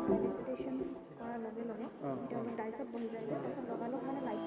ফেলিচিটেশ্যন কৰাৰ লগে লগে তেওঁলোক ডাইচত বহি যায় যে তাৰপিছত লগালগ মানে like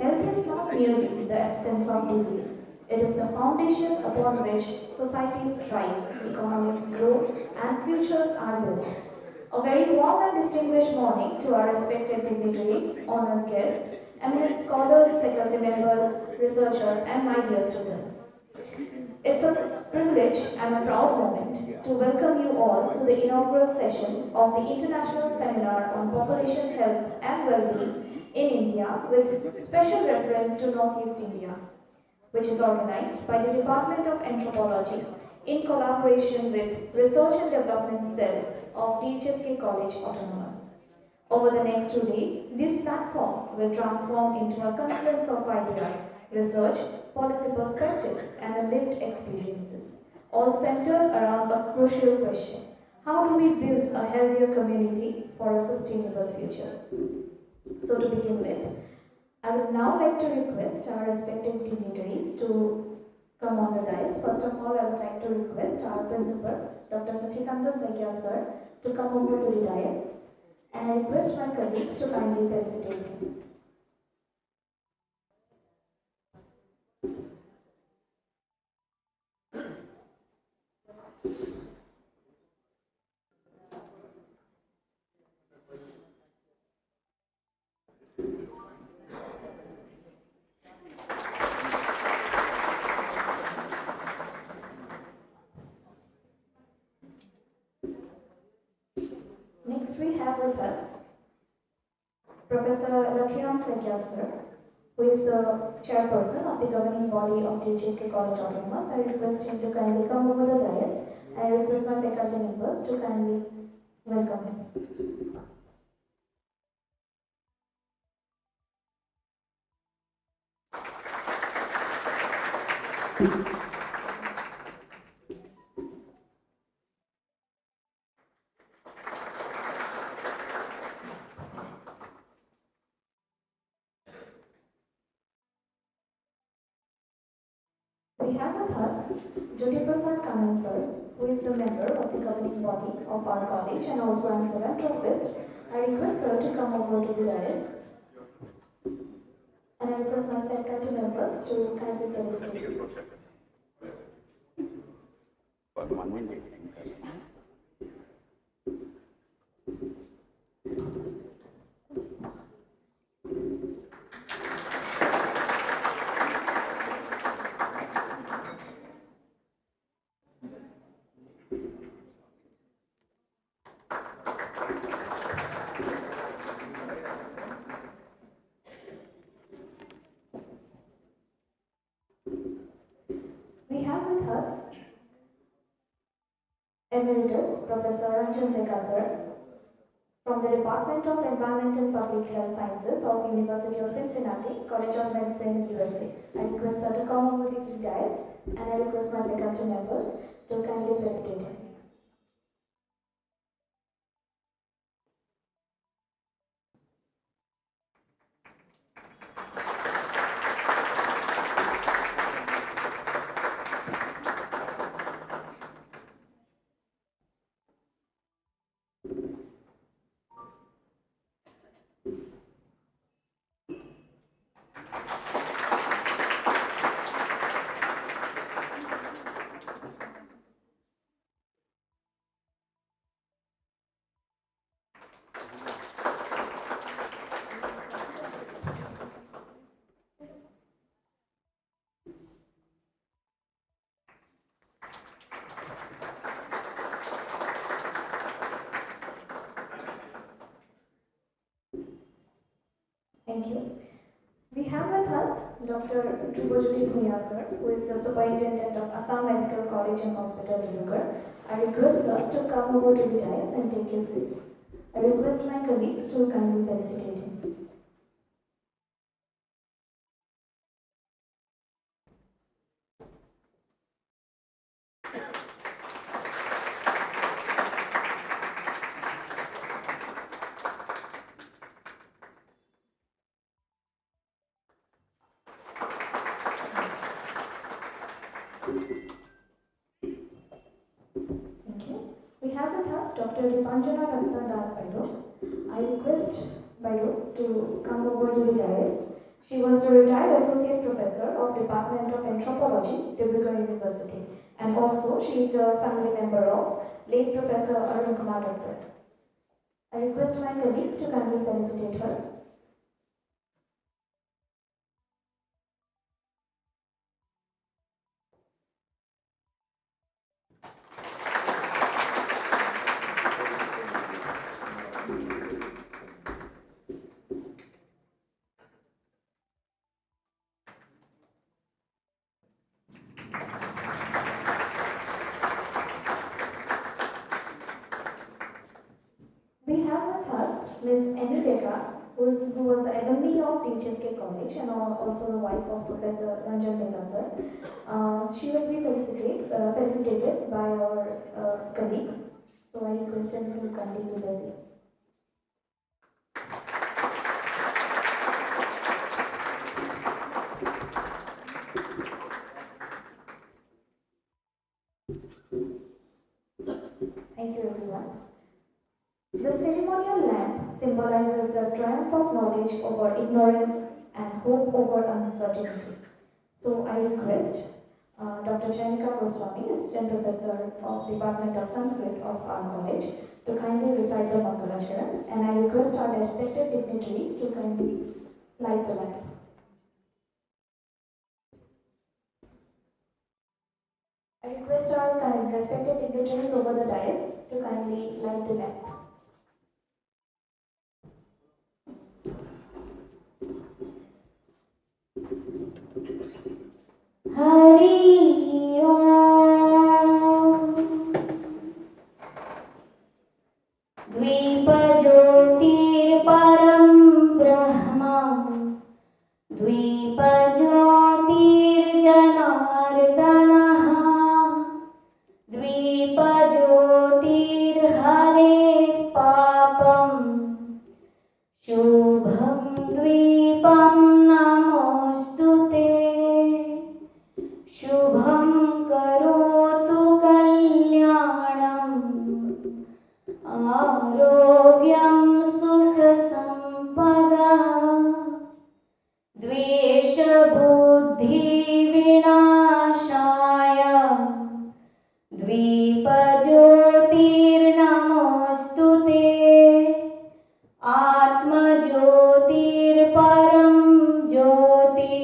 Health is not merely the absence of disease. It is the foundation upon which societies thrive, economies grow, and futures are built. A very warm and distinguished morning to our respected dignitaries, honored guests, eminent scholars, faculty members, researchers, and my dear students. It's a privilege and a proud moment to welcome you all to the inaugural session of the International Seminar on Population Health and Well-being in India with special reference to Northeast India, which is organized by the Department of Anthropology in collaboration with Research and Development Cell of DHSK College Autonomous. Over the next 2 days, this platform will transform into a confluence of ideas, research, policy perspective, and lived experiences, all centered around a crucial question: how do we build a healthier community for a sustainable future? So to begin with, I would now like to request our respective dignitaries to come on the dais. First of all, I would like to request our principal, Dr. Sashikanta Saikya sir, to come over to the dais, and I request my colleagues to kindly felicitate him. Next we have with us Professor Rakhiram Saikya sir, who is the chairperson of the governing body of DHSK College Autonomous. I request him to kindly come over the dais, and I request my faculty members to kindly welcome him. We have with us Jyoti Prasad Kanan sir, who is the member of the governing body of our college and also an philanthropist. I request sir to come over to the dais, and I request my faculty members to kindly felicitate him. We have with us Emeritus Professor Ranjan Deka sir from the Department of Environment and Public Health Sciences of the University of Cincinnati, College of Medicine, USA. I request sir to come over to you guys, and I request my faculty members to kindly felicitate him. Thank you. We have with us Dr. Dibrugarh sir, who is the Superintendent of Assam Medical College and Hospital, Dibrugarh. I request sir to come over to the dais and take his seat. I request my colleagues to kindly felicitate him. Dr. Dipanjana Ratna Das Bairo. I request Bairo to come over to the dais. She was the retired associate professor of Department of Anthropology, Dibrugarh University, and also she is a family member of late Professor Arun Kumar Dutta. I request my colleagues to kindly felicitate her. We have with us Ms. Deka, who was the alumni of DHSK College and also the wife of Professor Ranjan Deka sir. She will be felicitated by our colleagues. So I request him to continue the same. Thank you, everyone. The ceremonial lamp symbolizes the triumph of knowledge over ignorance and hope over uncertainty. So I request Dr. Janika Goswami, Assistant Professor of Department of Sanskrit of our college, to kindly recite the Mangalacharya, and I request our respected dignitaries to kindly light the lamp. I request our respected dignitaries over the dais to kindly light the lamp. Hari Om Dvipajyotir Param Brahma Dvipajyotir Janardanaha Dvipajyotir Hare Papam Shubham Dvipam Namostute Shubham Karotu Kalyanam Arogyam Sukha Sampada Dvesha Buddhi Vinashaya Dvipajyotir Namostute Atma Jyotir Param Jyoti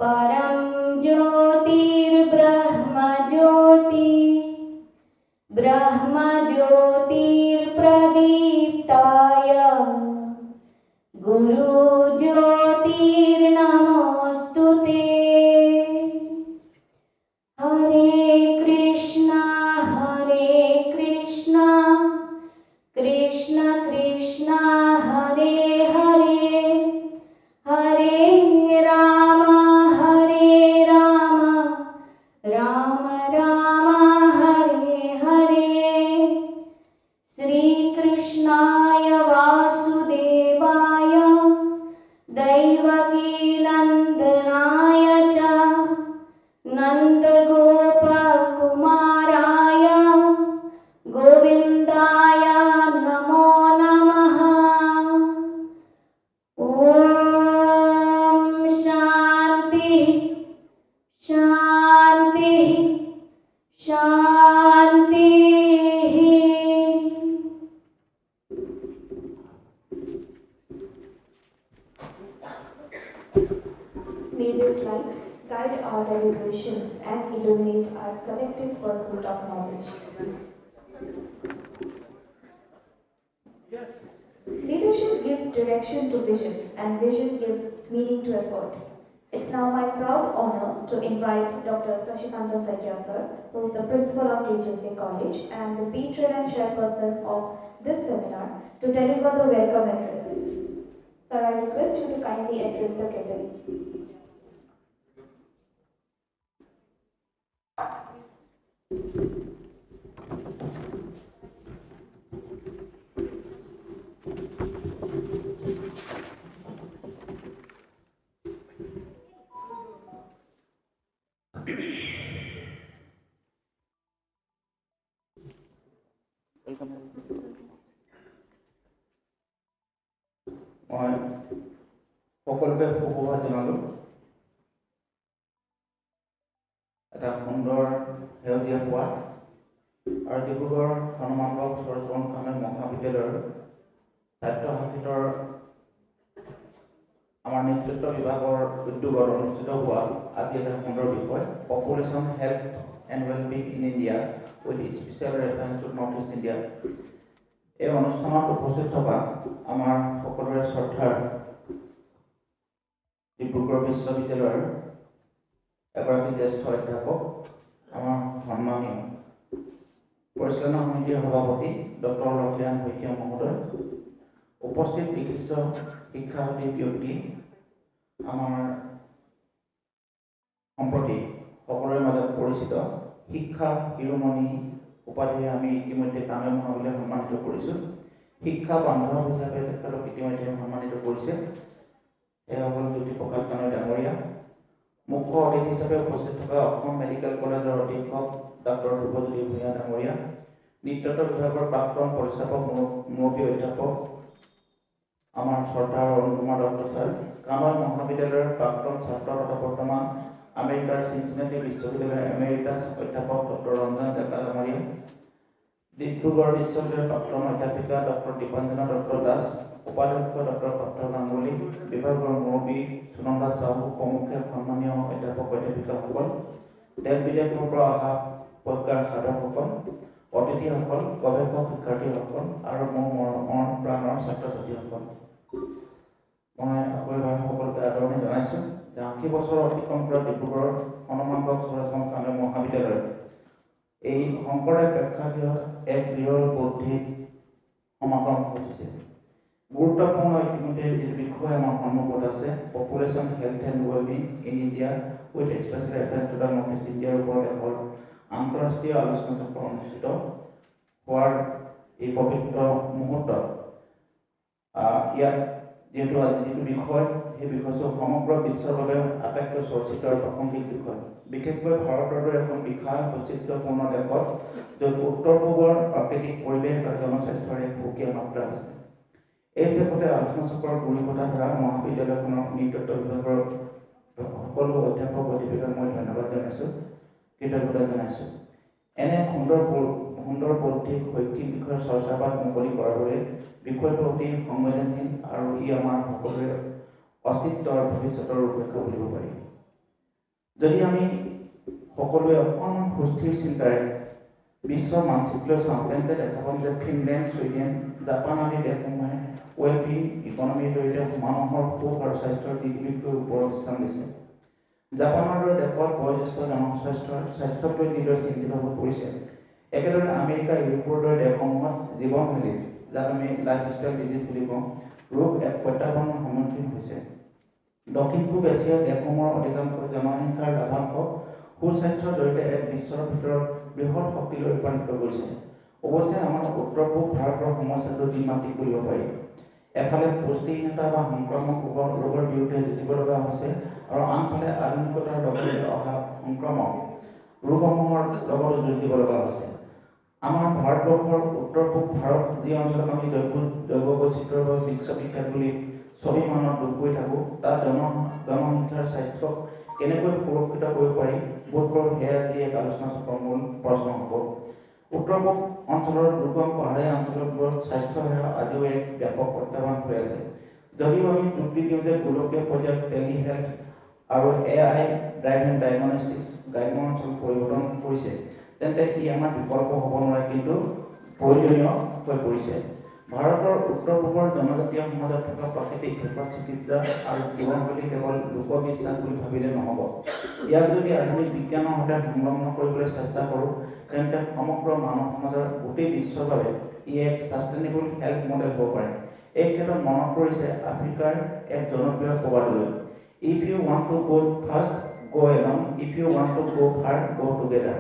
Param Jyotir Brahma Jyoti Brahma Jyotir Pradiptaya Guru Jyotir Namostute Hare Krishna Krishna Krishna Hare Hare Hare Rama Rama Rama Hare Hare Sri Krishnaya Vasudevaya Daivaki Nandanaya Cha Nanda Gopa Kumaraya Govindaya Namo Namaha Om Shanti Shanti Shanti. May this light guide our deliberations and illuminate our collective pursuit of knowledge. Leadership gives direction to vision, and vision gives meaning to effort. It's now my proud honor to invite Dr. Sashikanta Saikya sir, who is the principal of DHSK College and the patron and chairperson of this seminar, to deliver the welcome address. Sir, I request you to kindly address the gathering. মই সকলোকে শুভেচ্ছা জনালোঁ। এটা সুন্দৰ সেউজীয়া পোৱা আৰু ডিব্ৰুগড় হনুমানবাগ সৰস্বতী মহাবিদ্যালয়ৰ ছাত্ৰ ছাত্ৰীৰ আমাৰ নেতৃত্ব বিভাগৰ উদ্যোগত অনুষ্ঠিত হোৱা আজি এটা সুন্দৰ বিষয়, population health and wellbeing in India with special reference two north East India. এই অনুষ্ঠানত উপস্থিত থকা আমাৰ সকলোৰে শ্ৰদ্ধাৰ ডিব্ৰুগড় বিশ্ববিদ্যালয়ৰ এগৰাকী জ্যেষ্ঠ অধ্যাপক, আমাৰ সন্মানীয় পৰিচালনা সমিতিৰ সভাপতি ডক্টৰ লক্ষ্মীৰাম শইকীয়া মহোদয়, উপস্থিত বিশিষ্ট শিক্ষাৰ্থী ব্যক্তি আমাৰ সম্প্ৰতি সকলোৰে মাজত পৰিচিত শিক্ষা শিৰোমণি উপাধিৰে আমি ইতিমধ্যে কামে মহাবিলে সন্মানিত কৰিছোঁ। শিক্ষা বান্ধৱ হিচাপে তেখেতক ইতিমধ্যে সন্মানিত কৰিছে। এয়া হ'ল জ্যোতি প্ৰকাশ কানৈ ডাঙৰীয়া। মুখ্য অতিথি হিচাপে উপস্থিত থকা অসম মেডিকেল কলেজৰ অধীক্ষক ডক্টৰ ধ্ৰুৱজ্যোতি ভূঞা ডাঙৰীয়া, নৃতত্ব বিভাগৰ প্ৰাক্তন পৰিচালক মুৰব্বী অধ্যাপক আমাৰ শ্ৰদ্ধাৰ অৰুণ কুমাৰ দত্ত ছাৰ, কানৈ মহাবিদ্যালয়ৰ প্ৰাক্তন ছাত্ৰ তথা বৰ্তমান আমেৰিকাৰ চিনচিনাটি বিশ্ববিদ্যালয়ৰ এমেৰিটাছ অধ্যাপক ডক্টৰ ৰঞ্জন ডেকা ডাঙৰীয়া, ডিব্ৰুগড় বিশ্ববিদ্যালয়ৰ প্ৰাক্তন অধ্যাপিকা ডক্টৰ দীপাঞ্জনা দত্ত দাস, উপাধ্যক্ষ ডক্টৰ পাৰ্থ গাংগুলী, বিভাগৰ মুৰব্বী সুনন্দা চাহু প্ৰমুখ্যে সন্মানীয় অধ্যাপক অধ্যাপিকাসকল, দেশ বিদেশৰ পৰা অহা প্ৰজ্ঞাৰ সাধকসকল, অতিথিসকল, গৱেষক শিক্ষাৰ্থীসকল আৰু মোৰ মৰম প্ৰাণৰ ছাত্ৰ ছাত্ৰীসকল, মই আকৌ এবাৰ সকলোকে আদৰণি জনাইছোঁ যে ৮০ বছৰ অতিক্ৰম কৰা ডিব্ৰুগড়ৰ হনুমানগড় চৰাচৰ কানৈ মহাবিদ্যালয়ত এই শংকৰদেৱ প্ৰেক্ষাগৃহত এক বিৰল বৌদ্ধিক সমাগম ঘটিছে। গুৰুত্বপূৰ্ণ ইতিমধ্যে যিটো বিষয় আমাৰ সন্মুখত আছে, population health and wellbeing in India with special reference to the North East ইণ্ডিয়াৰ ওপৰত এখন আন্তঃৰাষ্ট্ৰীয় আলোচনাচক্ৰ অনুষ্ঠিত হোৱাৰ এই পবিত্ৰ মুহূৰ্তত ইয়াত যিহেতু আজি যিটো বিষয়, সেই বিষয়টো সমগ্ৰ বিশ্বৰ বাবে আটাইতকৈ চৰ্চিত আৰু প্ৰাসংগিক বিষয়। বিশেষকৈ ভাৰতৰ দৰে এখন বিশাল বৈচিত্ৰ্যপূৰ্ণ দেশত য'ত উত্তৰ পূবৰ প্ৰাকৃতিক পৰিৱেশ আৰু জনস্বাস্থ্যৰ এক সুকীয়া মাত্ৰা আছে। এই হিচাপতে আলোচনাচক্ৰৰ গুৰি কথা ধৰা মহাবিদ্যালয়খনৰ নৃতত্ব বিভাগৰ সকলো অধ্যাপক অধ্যাপিকাক মই ধন্যবাদ জনাইছোঁ, কৃতজ্ঞতা জনাইছোঁ। এনে সুন্দৰ বৌদ্ধিক শৈক্ষিক বিষয়ৰ চৰ্চাবাদ মুকলি কৰাৰ বাবে বিষয়টো অতি সংবেদনশীল আৰু ই আমাৰ সকলোৰে অস্তিত্ব আৰু ভৱিষ্যতৰ ৰূপৰেখা বুলিব পাৰি। যদি আমি সকলোৱে অকণমান সুস্থিৰ চিন্তাৰে বিশ্বৰ মানচিত্ৰ চাওঁ, তেন্তে দেখা পাম যে ফিনলেণ্ড, ছুইডেন, জাপান আদি দেশসমূহে ৱেলবিং ইকনমিৰ জৰিয়তে মানুহৰ সুখ আৰু স্বাস্থ্যৰ জিডিপিৰ ওপৰত স্থান দিছে। জাপানৰ দৰে দেশত বয়োজ্যেষ্ঠ স্বাস্থ্যক লৈ যিদৰে চিন্তিত হৈ পৰিছে, একেদৰে আমেৰিকা ইউৰোপৰ দৰে দেশসমূহত জীৱনশৈলী, যাক আমি লাইফষ্টাইল ডিজিজ বুলি কওঁ, ৰোগ এক প্ৰত্যাহ্বানৰ সন্মুখীন হৈছে। দক্ষিণ পূব এছিয়াৰ দেশসমূহৰ অধিকাংশ জনসংখ্যাৰ লাভাংশ সুস্বাস্থ্যৰ জৰিয়তে এক বিশ্বৰ ভিতৰত বৃহৎ শক্তিলৈ ৰূপান্তৰিত কৰিছে। অৱশ্যে আমাৰ উত্তৰ পূব ভাৰতৰ সমস্যাটো দ্বিমাত্ৰিক কৰিব পাৰি। এফালে পুষ্টিহীনতা বা সংক্ৰামক ৰোগৰ বিৰুদ্ধে যুঁজিব লগা হৈছে আৰু আনফালে আধুনিকতাৰ লগতে অহা সংক্ৰামক ৰোগসমূহৰ লগতো যুঁজ দিব লগা হৈছে। আমাৰ ভাৰতবৰ্ষৰ উত্তৰ পূব ভাৰত, যি অঞ্চলত আমি জৈৱ বৈচিত্ৰ্যৰ বাবে বিশ্ববিখ্যাত বুলি ছবিমানত দুখ কৰি থাকোঁ, তাত জনসংখ্যাৰ স্বাস্থ্যক কেনেকৈ সুৰক্ষিত কৰিব পাৰি, বোধ কৰোঁ সেয়া আজি এক আলোচনাচক্ৰৰ মূল প্ৰশ্ন হ'ব। উত্তৰ পূব অঞ্চলৰ দুৰ্গম পাহাৰীয়া অঞ্চলবোৰত স্বাস্থ্যসেৱা আজিও এক ব্যাপক প্ৰত্যাহ্বান হৈ আছে। যদিও আমি যুক্তি দিওঁ যে গোলকীয় পৰ্যায়ত টেলি হেল্থ আৰু AI ড্ৰাইভেন ডায়েগনষ্টিক্স গ্ৰাম্য অঞ্চল পৰিৱৰ্তন কৰিছে, তেন্তে ই আমাৰ বিকল্প হ'ব নোৱাৰে, কিন্তু প্ৰয়োজনীয় হৈ পৰিছে। ভাৰতৰ উত্তৰ পূবৰ জনজাতীয় সমাজত থকা প্ৰাকৃতিক ভেষজ চিকিৎসা আৰু জীৱনশৈলী কেৱল লোকবিশ্বাস বুলি ভাবিলে নহ'ব। ইয়াক যদি আধুনিক বিজ্ঞানৰ সৈতে সংলগ্ন কৰিবলৈ চেষ্টা কৰোঁ, তেন্তে সমগ্ৰ মানৱ সমাজৰ গোটেই বিশ্বৰ বাবে ই এক ছাষ্টেইনেবল হেল্থ মডেল হ'ব পাৰে। এই ক্ষেত্ৰত মনত পৰিছে আফ্ৰিকাৰ এক জনপ্ৰিয় প্ৰবাদলৈ, if you want to go fast, go alone, if you want to go far, go together.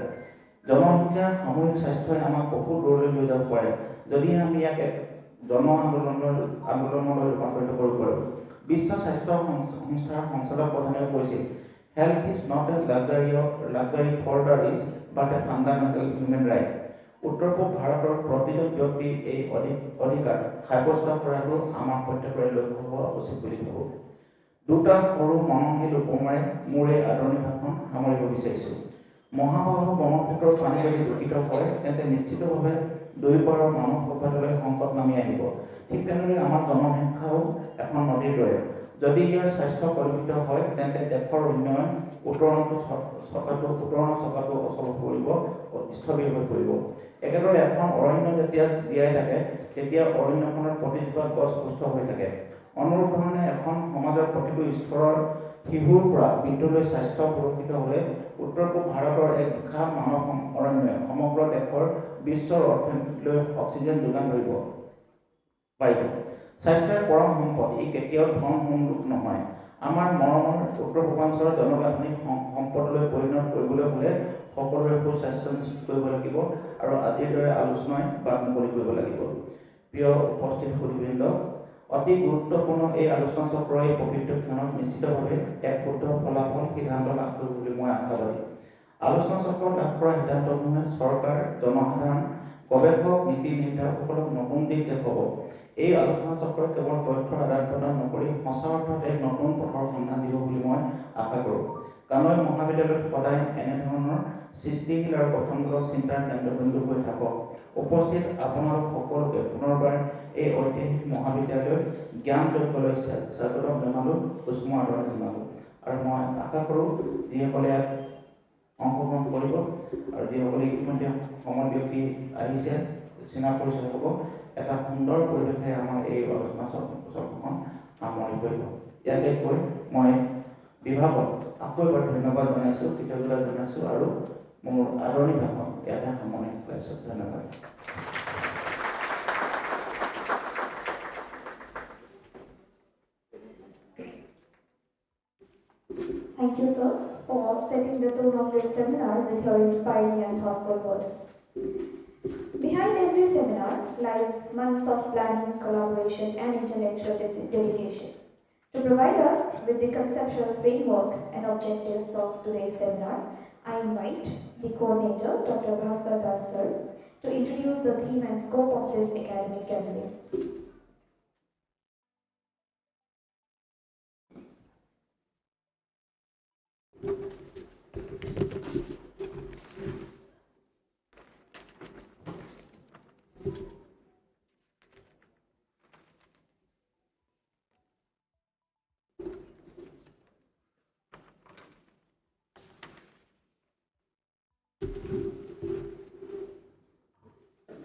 জনসংখ্যাৰ সামূহিক স্বাস্থ্যই আমাক বহু দূৰলৈ লৈ যাব পাৰে, যদি আমি ইয়াক এক আন্দোলনলৈ ৰূপান্তৰিত কৰিব পাৰোঁ। বিশ্ব স্বাস্থ্য সংস্থাৰ সঞ্চালক প্ৰধানে কৈছিল, health is not a luxury for the rich but a fundamental human right. উত্তৰ পূব ভাৰতৰ প্ৰতিজন ব্যক্তিৰ এই অধিকাৰ সাব্যস্ত কৰাটো আমাৰ প্ৰত্যেকৰে লক্ষ্য হোৱা উচিত বুলি ভাবোঁ। দুটা সৰু মননশীল উপমাৰে মোৰ এই আদৰণি ভাষণ সামৰিব বিচাৰিছোঁ। মহাবাহু ব্ৰহ্মপুত্ৰৰ পানী যদি দূষিত হয়, তেন্তে নিশ্চিতভাৱে দুয়োপাৰৰ মানৱ সভ্যতালৈ সংকট নামি আহিব। ঠিক তেনেদৰে আমাৰ জনসংখ্যাও এখন নদীৰ দৰে। যদি ইয়াৰ স্বাস্থ্য কলুষিত হয়, তেন্তে দেশৰ উন্নয়ন উত্তৰণৰ চকাটো অচল হৈ পৰিব, স্থবিৰ হৈ পৰিব। একেদৰে এখন অৰণ্য যেতিয়া জীয়াই থাকে, তেতিয়া অৰণ্যখনৰ প্ৰতিজোপা গছ সুস্থ হৈ থাকে। অনুৰূপ ধৰণে এখন সমাজৰ প্ৰতিটো স্তৰৰ শিশুৰ পৰা বৃদ্ধলৈ স্বাস্থ্য সুৰক্ষিত হ'লে উত্তৰ পূব ভাৰতৰ এক বিশাল মানৱ অৰণ্যই সমগ্ৰ দেশৰ বিশ্বৰ অৰ্থনীতিলৈ অক্সিজেন যোগান ধৰিব পাৰিব। স্বাস্থ্যই পৰম সম্পদ, ই কেতিয়াও ধন সংযোগ নহয়। আমাৰ মৰমৰ উত্তৰ পূৰ্বাঞ্চলৰ জনগাঁথনিক সম্পদলৈ পৰিণত কৰিবলৈ হ'লে সকলোৰে সুস্বাস্থ্য নিশ্চিত কৰিব লাগিব আৰু আজিৰ দৰে আলোচনাই বাট মুকলি কৰিব লাগিব। প্ৰিয় উপস্থিত সুধীবৃন্দ, অতি গুৰুত্বপূৰ্ণ এই আলোচনা চক্ৰৰ এই পবিত্ৰ ক্ষণত নিশ্চিতভাৱে এক শুদ্ধ ফলাফল সিদ্ধান্ত লাভ কৰিব বুলি মই আশাবাদী। আলোচনা চক্ৰত লাভ কৰা সিদ্ধান্তসমূহে চৰকাৰ, জনসাধাৰণ, গৱেষক, নীতি নিৰ্ধাৰকসকলক নতুন দিশ দেখুৱাব। এই আলোচনা চক্ৰই কেৱল তথ্য আদান প্ৰদান নকৰি সঁচা অৰ্থত এক নতুন পথৰ সন্ধান দিব বুলি মই আশা কৰোঁ। কানৈ মহাবিদ্যালয়ত সদায় এনেধৰণৰ সৃষ্টিশীল আৰু গঠনমূলক চিন্তাৰ কেন্দ্ৰবিন্দু হৈ থাকক। উপস্থিত আপোনালোক সকলোকে পুনৰবাৰ এই ঐতিহাসিক মহাবিদ্যালয়ত জ্ঞান যজ্ঞলৈ স্বাগতম জনালোঁ, উষ্ম আদৰণি জনালোঁ। আৰু মই আশা কৰোঁ যিসকলে ইয়াত অংশগ্ৰহণ কৰিব আৰু যিসকলে ইতিমধ্যে সমল ব্যক্তি আহিছে, চিনা পৰিচয় হ'ব, এটা সুন্দৰ পৰিৱেশে আমাৰ এই আলোচনা চক্ৰখন সামৰি কৰিব। ইয়াকে কৈ মই বিভাগক আকৌ এবাৰ ধন্যবাদ জনাইছোঁ, কৃতজ্ঞতা জনাইছোঁ আৰু মোৰ আদৰণি ভাষণ ইয়াতে সামৰণি ঘটাইছোঁ। ধন্যবাদ। Thank you, sir, for setting the tone of this seminar with your inspiring and thoughtful words. Behind every seminar lies months of planning, collaboration, and intellectual dedication. To provide us with the conceptual framework and objectives of today's seminar, I invite the coordinator, Dr. Bhaskar Das sir, to introduce the theme and scope of this academic gathering.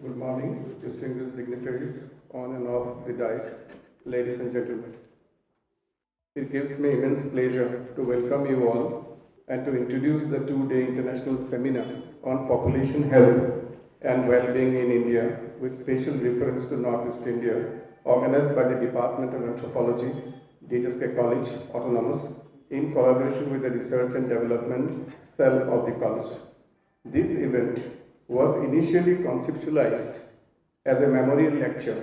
Good morning, distinguished dignitaries on and off the dais, ladies and gentlemen. It gives me immense pleasure to welcome you all and to introduce the two-day international seminar on population health and well-being in India with special reference to Northeast India, organized by the Department of Anthropology, DHSK College, Autonomous, in collaboration with the Research and Development Cell of the college. This event was initially conceptualized as a memorial lecture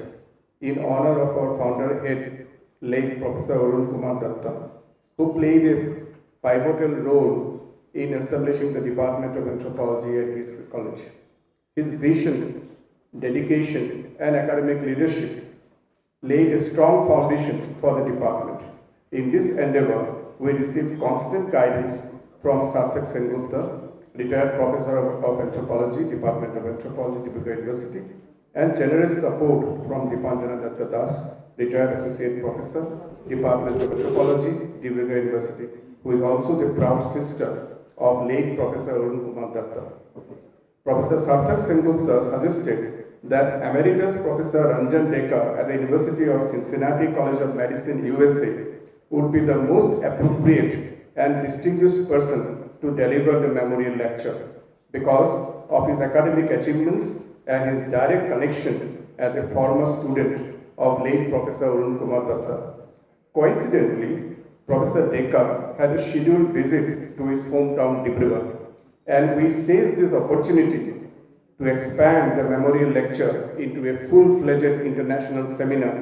in honor of our founder head, late Professor Arun Kumar Datta, who played a pivotal role in establishing the Department of Anthropology at this college. His vision, dedication, and academic leadership laid a strong foundation for the department. In this endeavor, we received constant guidance from Sarthak Sengupta, retired Professor of Anthropology, Department of Anthropology, Dibrugarh University, and generous support from Dipanjana Datta Das, retired Associate Professor, Department of Anthropology, Dibrugarh University, who is also the proud sister of late Professor Arun Kumar Datta. Professor Sarthak Sengupta suggested that Emeritus Professor Ranjan Deka at the University of Cincinnati College of Medicine, USA, would be the most appropriate and distinguished person to deliver the memorial lecture because of his academic achievements and his direct connection as a former student of late Professor Arun Kumar Datta. Coincidentally, Professor Deka had a scheduled visit to his hometown Dibrugarh, and we seized this opportunity to expand the memorial lecture into a full-fledged international seminar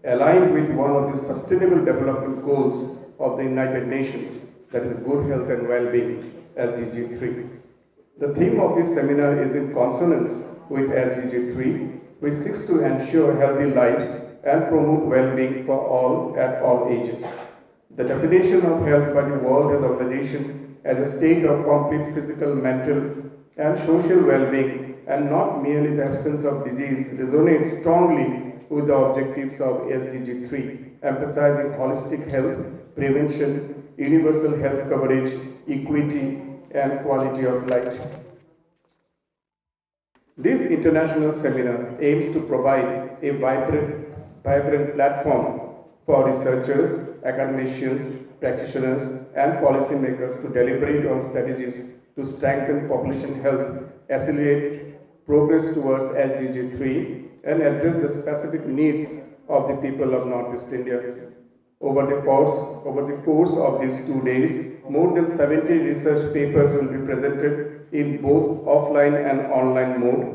aligned with one of the sustainable development goals of the United Nations, that is good health and well-being, SDG-3. The theme of this seminar is in consonance with SDG-3, which seeks to ensure healthy lives and promote well-being for all at all ages. The definition of health by the World Health Organization as a state of complete physical, mental, and social well-being, and not merely the absence of disease, resonates strongly with the objectives of SDG-3, emphasizing holistic health, prevention, universal health coverage, equity, and quality of life. This international seminar aims to provide a vibrant platform for researchers, academicians, practitioners, and policymakers to deliberate on strategies to strengthen population health, accelerate progress towards SDG-3, and address the specific needs of the people of Northeast India. Over the course of these 2 days, more than 70 research papers will be presented in both offline and online mode.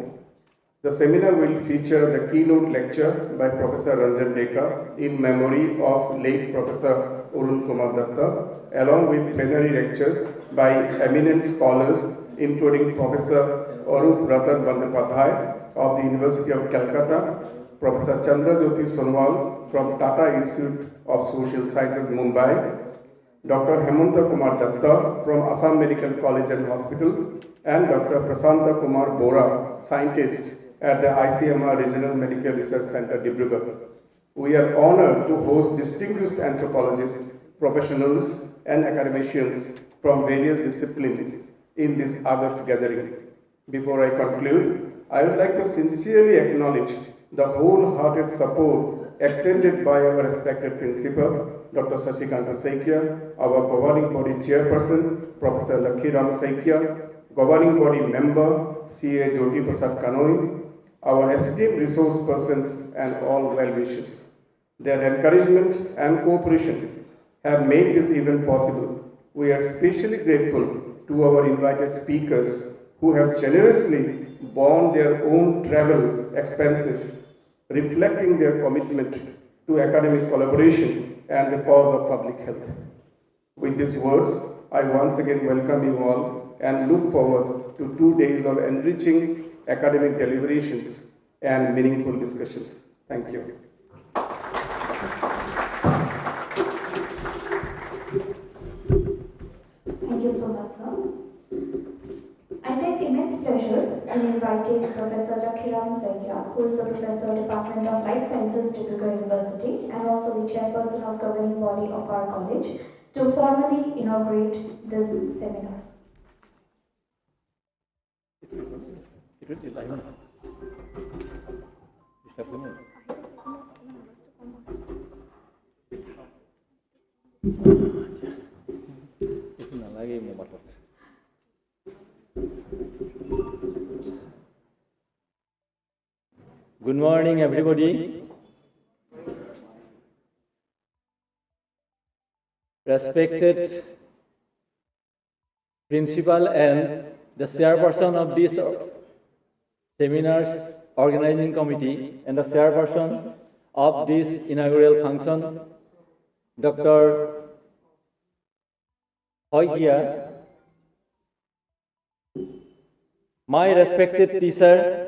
The seminar will feature the keynote lecture by Professor Ranjan Deka in memory of late Professor Arun Kumar Datta, along with plenary lectures by eminent scholars including Professor Arup Ratan Bandyopadhyay of the University of Calcutta, Professor Chandra Jyoti Sonowal from Tata Institute of Social Sciences, Mumbai, Dr. Hemanta Kumar Datta from Assam Medical College and Hospital, and Dr. Prasanta Kumar Bora, scientist at the ICMR Regional Medical Research Center, Dibrugarh. We are honored to host distinguished anthropologists, professionals, and academicians from various disciplines in this August gathering. Before I conclude, I would like to sincerely acknowledge the wholehearted support extended by our respected principal, Dr. Sachikanta Saikia, our governing body chairperson, Professor Lakhiram Saikia, governing body member, CA Jyoti Prasad Kanoi, our esteemed resource persons, and all well-wishers. Their encouragement and cooperation have made this event possible. We are especially grateful to our invited speakers who have generously borne their own travel expenses, reflecting their commitment to academic collaboration and the cause of public health. With these words, I once again welcome you all and look forward to 2 days of enriching academic deliberations and meaningful discussions. Thank you. Thank you so much, sir. I take immense pleasure in inviting Professor Lakhiram Saikia, who is the Professor, Department of Life Sciences, Dibrugarh University, and also the Chairperson of governing body of our college, to formally inaugurate this seminar. Good morning, everybody. Respected principal and the chairperson of this seminar's organizing committee and the chairperson of this inaugural function, Dr. Hoikia, my respected teacher,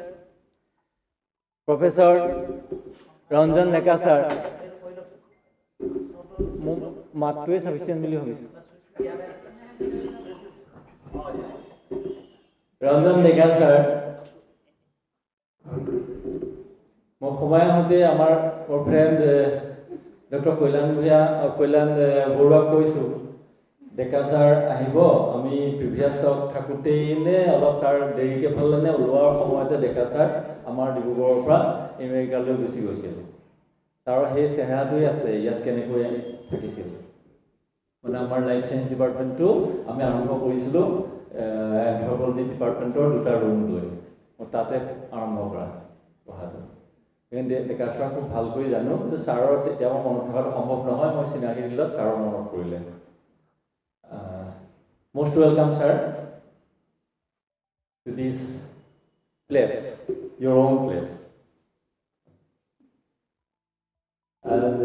Professor Ranjan Deka sir, matwe sufficient bili hobisu. Ranjan Deka sir, mo khomay hote amar friend Dr. Koilan Borua koisu. Deka sir ahibo, ami previous thakute ne alop tar derike phal ne ulwar samoyte Deka sir amar Dibrugarhor pra America lo gusi goisil. Tar he sehatui ase yat kenekoi thakisil. Mane amar life science department to ami arambho korisilu anthropology department or duta room loi. O tate arambho kora kohatu. Ende Deka sir খুব ভাল কৰি জানো কিন্তু সাৰৰ তেতিয়া মনত থকাটো সম্ভৱ নহয় মই চিনাকি দিলত সাৰৰ মনত পৰিলে. Most welcome, sir, to this place, your own place. And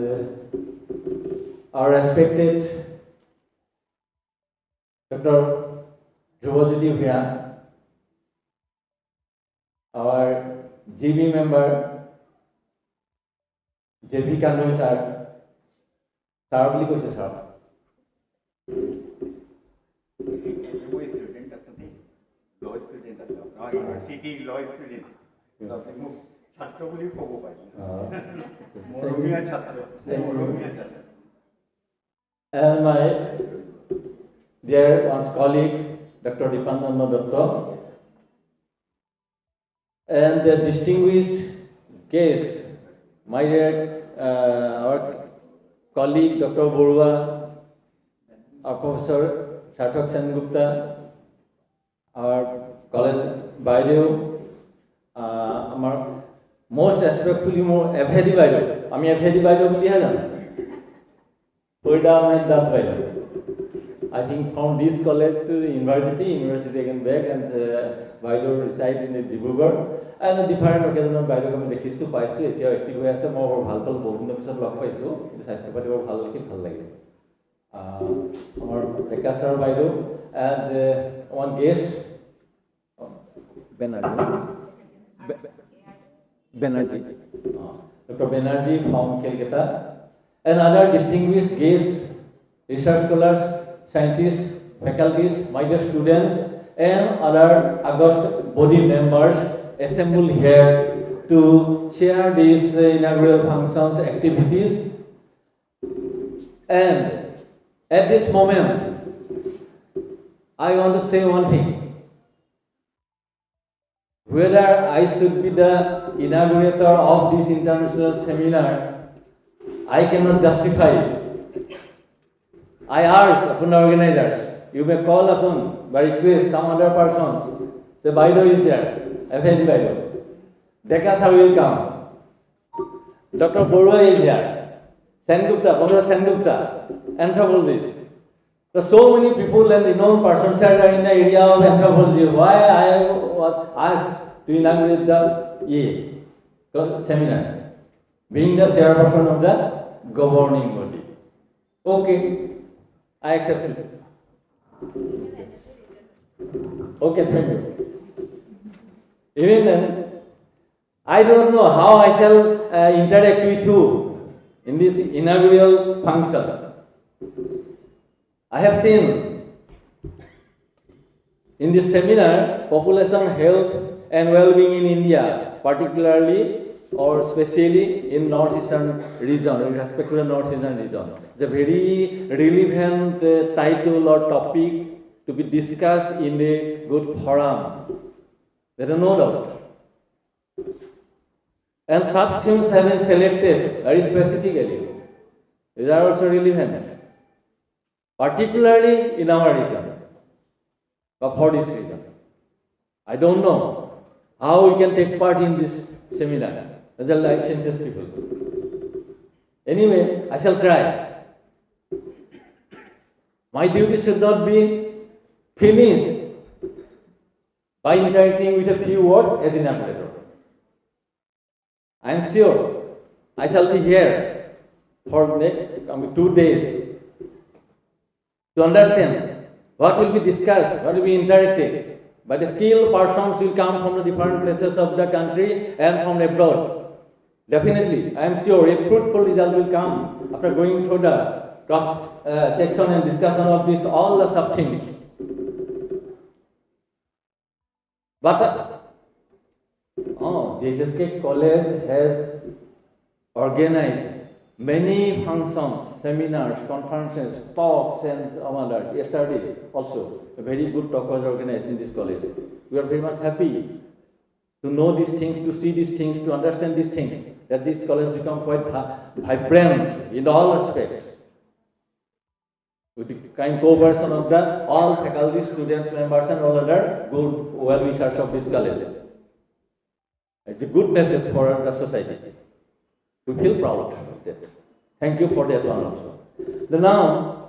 our respected Dr. Dibrugarh, our GB member, JB Kanoi sir, sir বুলি কৈছে sir. University law student. And my dear once colleague, Dr. Dipandana Datta, and the distinguished guest, my dear our colleague, Dr. Borua, our Professor Sarthak Sengupta, our college বাইদেউ আমাৰ most respectfully more FAD বাইদেউ আমি FAD বাইদেউ বুলিহে জানো Koida Ahmed Das বাইদেউ I think from this college to the university again back and বাইদেউ reside in the Dibrugarh and different occasion বাইদেউ আমি দেখিছো পাইছো এতিয়া এক্টিভ হৈ আছে মই ভাল ভাল বহুত পিছত লগ পাইছো স্বাস্থ্য পাতি বৰ ভাল লাগি ভাল লাগিল our Deka sir বাইদেউ and one guest Banerjee, Dr. Banerjee from Calcutta, and other distinguished guests, research scholars, scientists, faculties, my dear students, and other august body members assembled here to share these inaugural functions activities. And at this moment, I want to say one thing. Whether I should be the inaugurator of this international seminar, I cannot justify. I urge upon the organizers, you may call upon by request some other persons. Say Baido is there, FAD Baido. Deka sir will come. Dr. Borua is there. Sengupta, Professor Sengupta, anthropologist. There are so many people and renowned persons are in the area of anthropology. Why I was asked to inaugurate the seminar, being the chairperson of the governing body. Okay, I accept it. Okay, thank you. Even then, I don't know how I shall interact with you in this inaugural function. I have seen in this seminar population health and well-being in India, particularly or especially in northeastern region, with respect to the northeastern region. It's a very relevant title or topic to be discussed in a good forum. There is no doubt. And such themes have been selected very specifically. These are also relevant, particularly in our region, or for this region. I don't know how we can take part in this seminar as a life sciences people. Anyway, I shall try. My duty should not be finished by interacting with a few words as inaugurator. I am sure I shall be here for next 2 days to understand what will be discussed, what will be interacted. But the skilled persons will come from the different places of the country and from abroad. Definitely, I am sure a fruitful result will come after going through the cross section and discussion of this all the sub things. But DHSK college has organized many functions, seminars, conferences, talks, and some others. Yesterday also, a very good talk was organized in this college. We are very much happy to know these things, to see these things, to understand these things, that this college become quite vibrant in all aspects. With the kind cooperation of all faculty, students, members, and all other good well-wishers of this college. It's a good message for the society. We feel proud of that. Thank you for that one also. Now,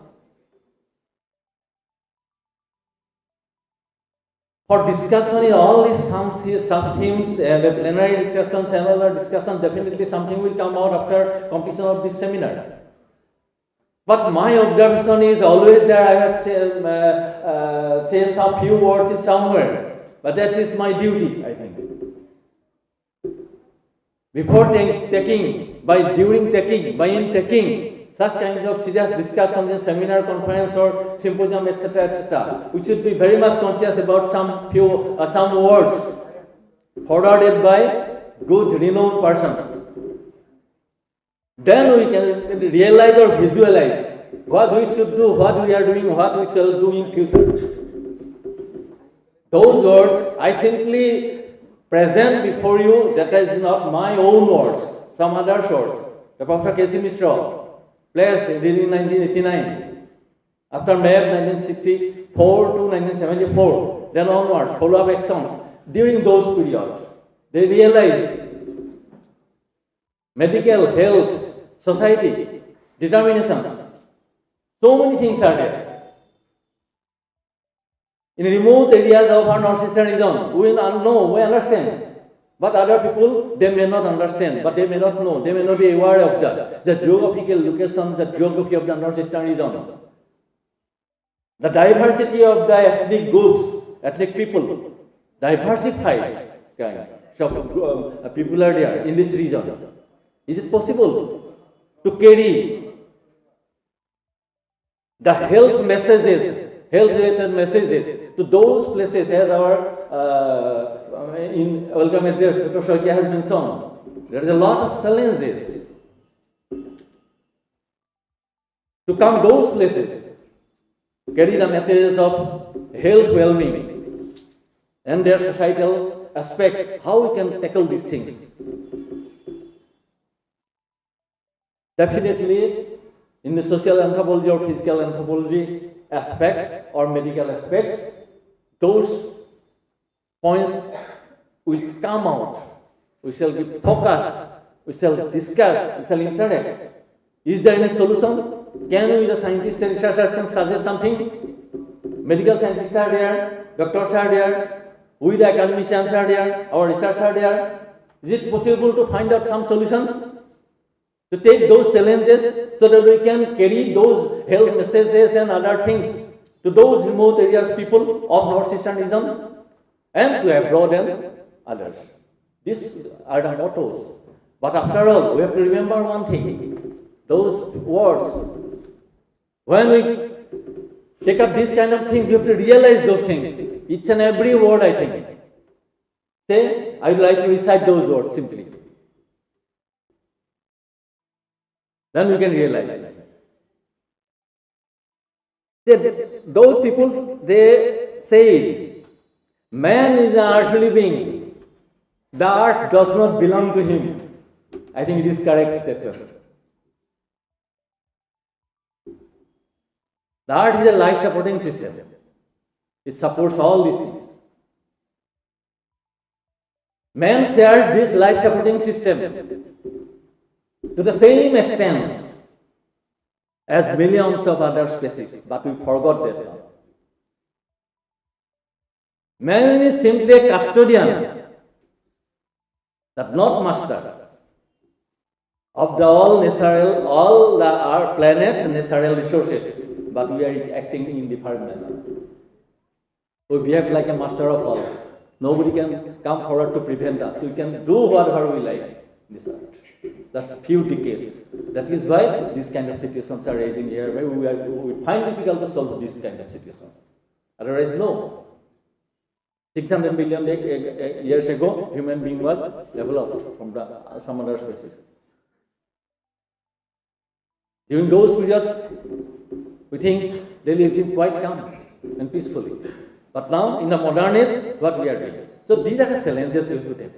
for discussion in all these sub-themes and the plenary discussions and other discussions, definitely something will come out after completion of this seminar. But my observation is always there. I have to say some few words in somewhere, but that is my duty, I think. Before taking, during taking, in taking such kinds of serious discussions in seminar, conference, or symposium, etc., we should be very much conscious about some words forwarded by good, renowned persons. Then we can realize or visualize what we should do, what we are doing, what we shall do in future. Those words I simply present before you, that is not my own words, some other source. The Professor K.C. Mishra, placed during 1989, after May 1964 to 1974, then onwards, follow-up actions. During those periods, they realized medical, health, society, determinations. So many things are there. In remote areas of our northeastern region, we know, we understand. But other people, they may not understand, but they may not know, they may not be aware of the geographical location, the geography of the northeastern region. The diversity of the ethnic groups, ethnic people, diversified kind of people are there in this region. Is it possible to carry the health messages, health-related messages to those places as our in welcome address, Dr. Sharkia has mentioned? There is a lot of challenges to come those places, carry the messages of health well-being and their societal aspects, how we can tackle these things. Definitely, in the social anthropology or physical anthropology aspects or medical aspects, those points will come out. We shall be focused, we shall discuss, we shall interact. Is there any solution? Can we, the scientists and researchers, can suggest something? Medical scientists are there, doctors are there, we the academicians are there, our researchers are there. Is it possible to find out some solutions? To take those challenges so that we can carry those health messages and other things to those remote areas, people of northeastern region and to abroad and others. These are the mottos. But after all, we have to remember one thing. Those words, when we take up these kind of things, we have to realize those things. Each and every word, I think. Say, I would like to recite those words simply. Then we can realize it. Those people, they say, man is an earthly being. The earth does not belong to him. I think it is correct statement. The earth is a life-supporting system. It supports all these things. Man shares this life-supporting system to the same extent as millions of other species, but we forgot that now. Man is simply a custodian, but not master of the all our planet's natural resources, but we are acting in different manner. We behave like a master of all. Nobody can come forward to prevent us. We can do whatever we like in this earth. That's few decades. That is why these kind of situations are raising here, where we find it difficult to solve these kind of situations. Otherwise, no. 600 million years ago, human being was developed from some other species. During those periods, we think they lived quite calm and peacefully. But now, in the modern age, what we are doing? So these are the challenges we have to take.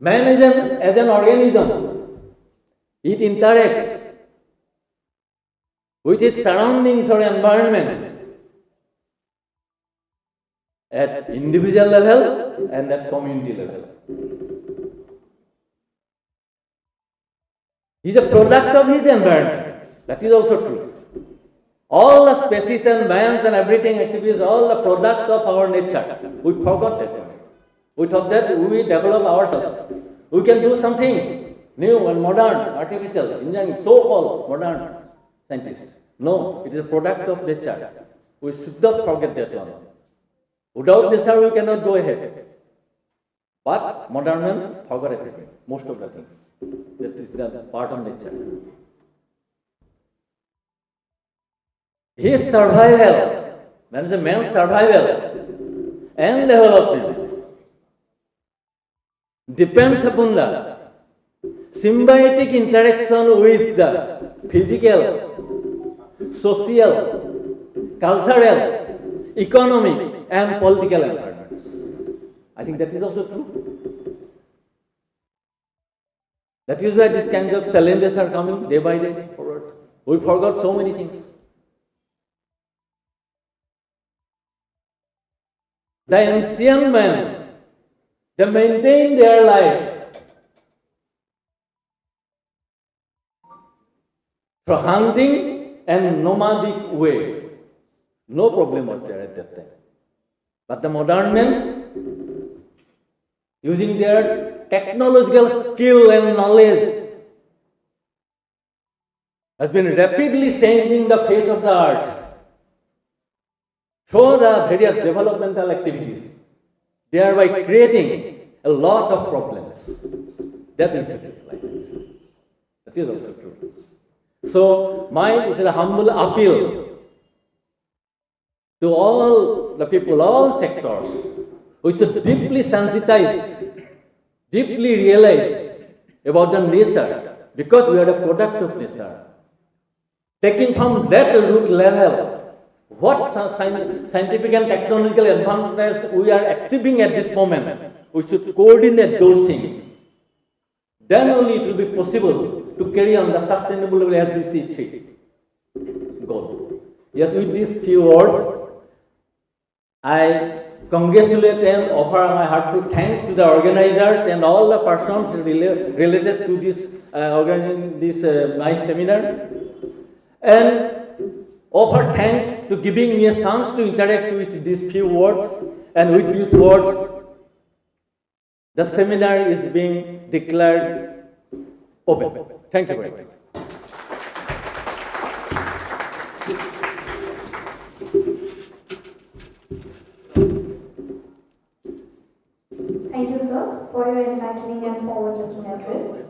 Man is as an organism. It interacts with its surroundings or environment at individual level and at community level. He is a product of his environment. That is also true. All the species and bands and everything activities, all the product of our nature. We forgot that. We thought that we develop ourselves. We can do something new and modern, artificial, engineering, so-called modern scientists. No, it is a product of nature. We should not forget that one. Without nature, we cannot go ahead. But modern men forgot everything, most of the things. That is the part of nature. His survival, man's survival and development depends upon the symbiotic interaction with the physical, social, cultural, economic, and political environments. I think that is also true. That is why these kinds of challenges are coming day by day forward. We forgot so many things. The ancient men, they maintained their life for hunting and nomadic way. No problem was there at that time. But the modern men, using their technological skill and knowledge, has been rapidly changing the face of the earth through the various developmental activities, thereby creating a lot of problems. That is license. That is also true. So, mine is a humble appeal to all the people, all sectors, which are deeply sensitized, deeply realized about the nature, because we are a product of nature. Taking from that root level, what scientific and technological advancements we are achieving at this moment, we should coordinate those things. Then only it will be possible to carry on the sustainable SDG-3 goal. Yes, with these few words, I congratulate and offer my heartfelt thanks to the organizers and all the persons related to this organizing this nice seminar, and offer thanks to giving me a chance to interact with these few words. And with these words, the seminar is being declared open. Thank you very much. Thank you, sir, for your enlightening and forward-looking address.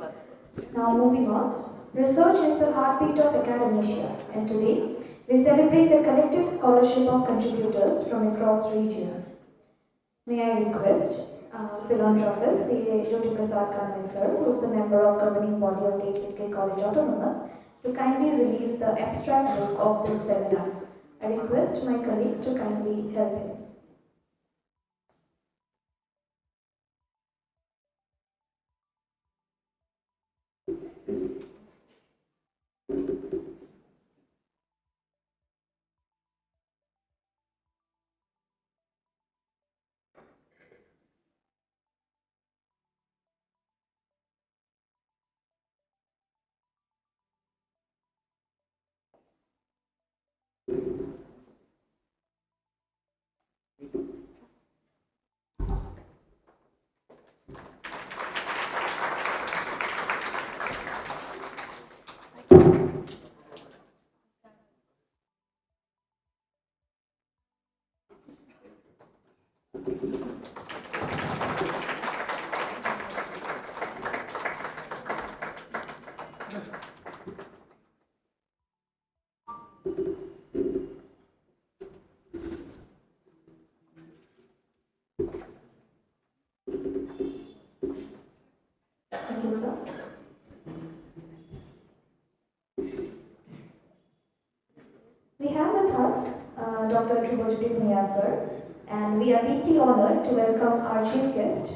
Now, moving on. Research is the heartbeat of academia, and today we celebrate the collective scholarship of contributors from across regions. May I request philanthropist C.A. Dibrugarh sir, who is the member of governing body of DHSK College Autonomous, to kindly release the abstract book of this seminar. I request my colleagues to kindly help him. Thank you, sir. We have with us Dr. Dibrugarh, sir, and we are deeply honored to welcome our chief guest.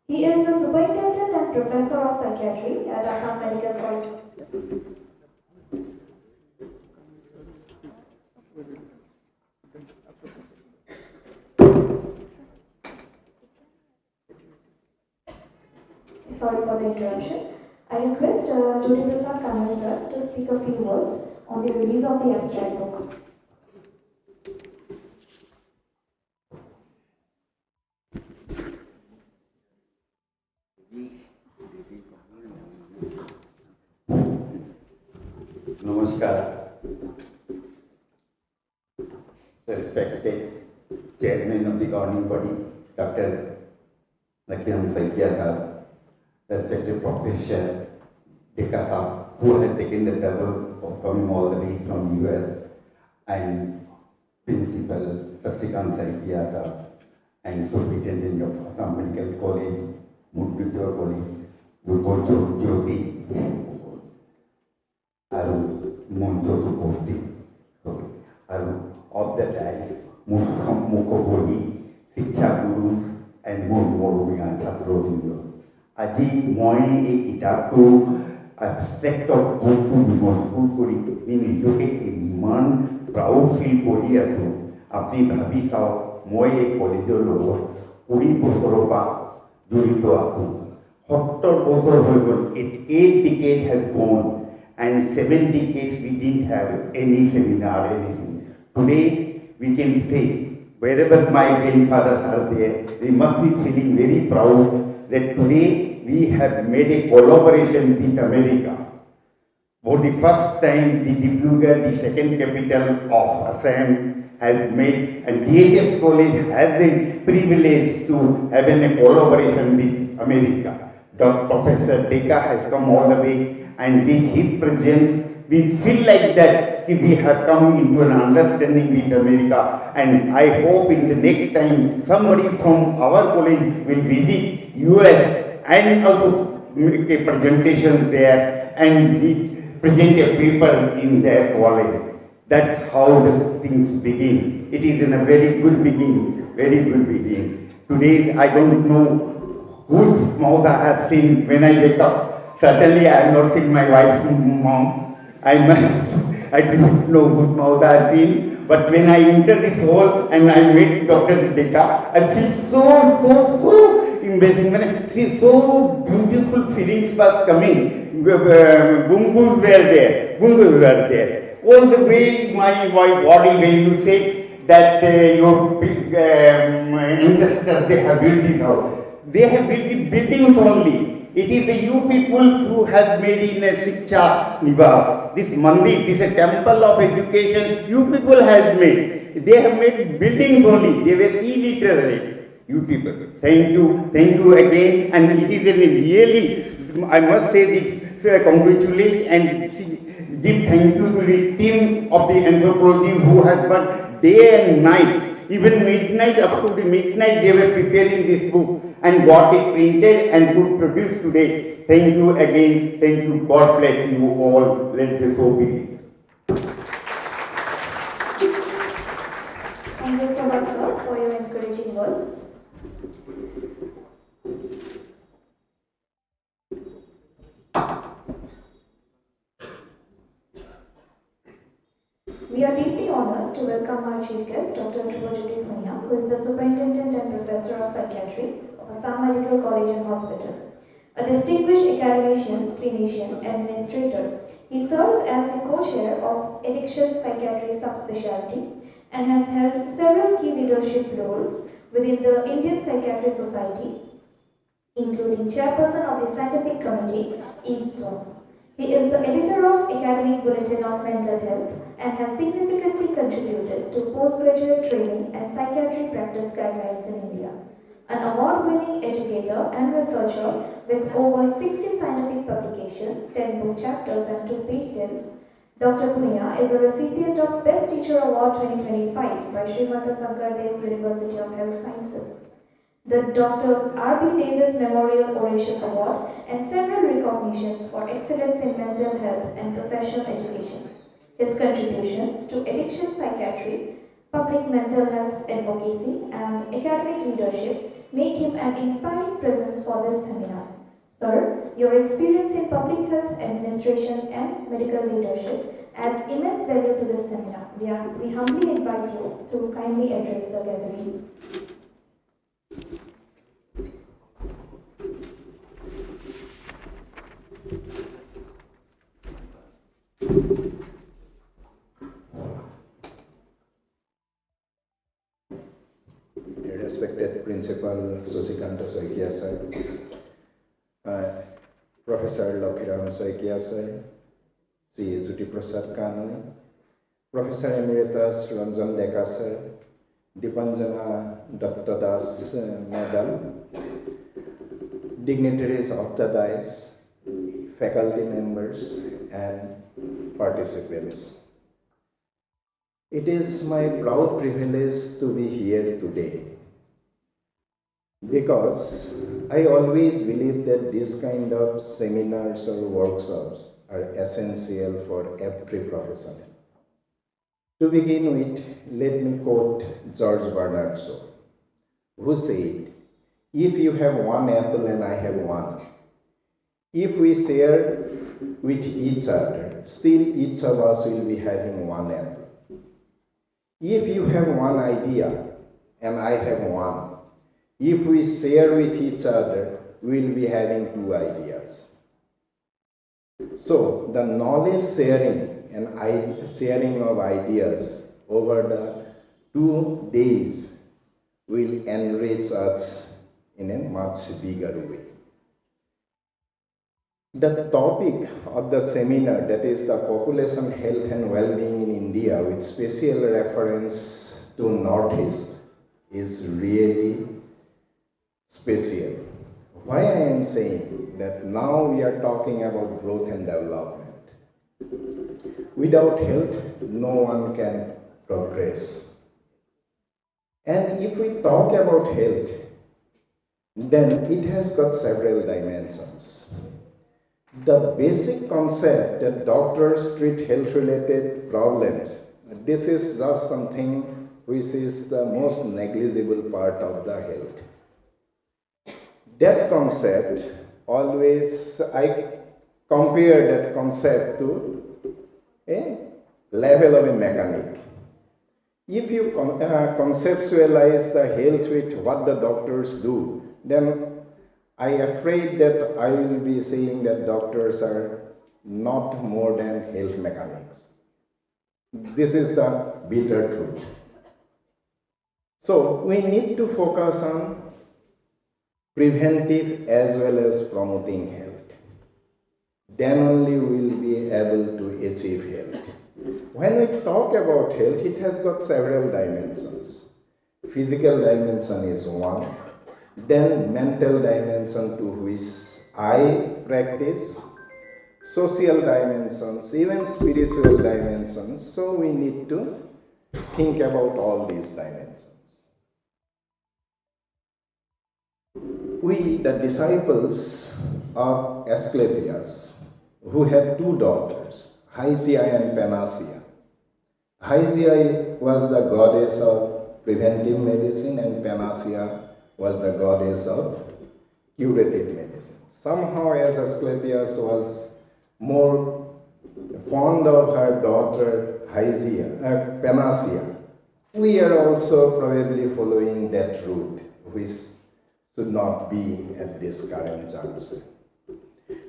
He is the Superintendent and Professor of Psychiatry at Assam Medical College Hospital. Sorry for the interruption. I request Dibrugarh sir to speak a few words on the release of the abstract book. Namaskar. Respected Chairman of the governing body, Dr. Ranjan, respected Professor Deka, who has taken the trouble of coming all the way from US, and Principal Subsequent Saikia and Superintendent of Assam Medical College, Mudbitra College, Dibrugarh Jyoti, and Monto Posti. And of the dice, Mukoboli, Siksha Gurus, and Murmurumian Chatro. আজি মই এই কিতাপটো abstract of bookটো বিমৰ্ষ কৰি নিজকে ইমান proud feel কৰি আছোঁ। আপুনি ভাবি চাওক, মই এই কলেজৰ লগত 20 বছৰৰ পৰা জড়িত আছোঁ। 70 বছৰ হৈ গ'ল। 8 decade has gone and 7 decades we didn't have any seminar, anything. Today we can say, wherever my grandfathers are there, they must be feeling very proud that today we have made a collaboration with America. For the first time, the Dibrugarh, the second capital of Assam, has made, and DHS college has the privilege to have a collaboration with America. Professor Deka has come all the way, and with his presence, we feel like that we have come into an understanding with America, and I hope in the next time somebody from our college will visit US and also make a presentation there and present a paper in their college. That's how the things begin. It is in a very good beginning, very good beginning. Today I don't know whose mouth I have seen when I wake up. Certainly I have not seen my wife's mouth. I don't know whose mouth I have seen, but when I enter this hall and I meet Dr. Deka, I feel so amazing. See, so beautiful feelings were coming. Bungus were there. All the way my body, when you say that your ancestors, they have built this house. They have built the buildings only. It is the you people who have made in a Shiksha Nivas. This mandir, this is a temple of education, you people have made. They have made buildings only. They were illiterate. You people. Thank you again. And it is a really, I must say, congratulate and give thank you to the team of the Anthropology who has worked day and night. Even midnight, up to the midnight, they were preparing this book and got it printed and could produce today. Thank you again. Thank you. God bless you all. Let the show begin. Thank you so much, sir, for your encouraging words. We are deeply honored to welcome our chief guest, Dr. Anthropology, who is the Superintendent and Professor of Psychiatry of Assam Medical College and Hospital. A distinguished academician, clinician, and administrator, he serves as the co-chair of Addiction Psychiatry Subspecialty and has held several key leadership roles within the Indian Psychiatry Society, including chairperson of the Scientific Committee, East Zone. He is the editor of Academic Bulletin of Mental Health and has significantly contributed to postgraduate training and psychiatry practice guidelines in India. An award-winning educator and researcher with over 60 scientific publications, 10 book chapters and 2 patents, Dr. Bhuiyan is a recipient of Best Teacher Award 2025 by Srimata Sankardev University of Health Sciences, the Dr. R.B. Davis Memorial Oration Award, and several recognitions for excellence in mental health and professional education. His contributions to addiction psychiatry, public mental health advocacy, and academic leadership make him an inspiring presence for this seminar. Sir, your experience in public health administration and medical leadership adds immense value to this seminar. We humbly invite you to kindly address the gathering. Respected Principal Susikanta Soikia Sir, Professor Lokhiram Soikia Sir, C. Juti Prasad Kanoi, Professor Emeritus Ranjan Deka Sir, Dipanjana Dr. Das Medal, dignitaries of the dais, faculty members, and participants. It is my proud privilege to be here today because I always believe that this kind of seminars or workshops are essential for every professional. To begin with, let me quote George Bernard Shaw, who said, "If you have one apple and I have one, if we share with each other, still each of us will be having one apple. If you have one idea and I have one, if we share with each other, we'll be having two ideas." So the knowledge sharing and sharing of ideas over the 2 days will enrich us in a much bigger way. The topic of the seminar, that is the population health and well-being in India with special reference to Northeast, is really special. Why I am saying that now we are talking about growth and development. Without health, no one can progress. And if we talk about health, then it has got several dimensions. The basic concept that doctors treat health-related problems, this is just something which is the most negligible part of the health. That concept, always I compare that concept to a level of a mechanic. If you conceptualize the health with what the doctors do, then I am afraid that I will be saying that doctors are not more than health mechanics. This is the bitter truth. So we need to focus on preventive as well as promoting health. Then only we will be able to achieve health. When we talk about health, it has got several dimensions. Physical dimension is one. Then mental dimension to which I practice, social dimensions, even spiritual dimensions. So we need to think about all these dimensions. We, the disciples of Asclepius, who had 2 daughters, Hygeia and Panacea. Hygeia was the goddess of preventive medicine and Panacea was the goddess of curative medicine. Somehow, as Asclepius was more fond of her daughter Hygeia, Panacea, we are also probably following that route, which should not be at this current juncture.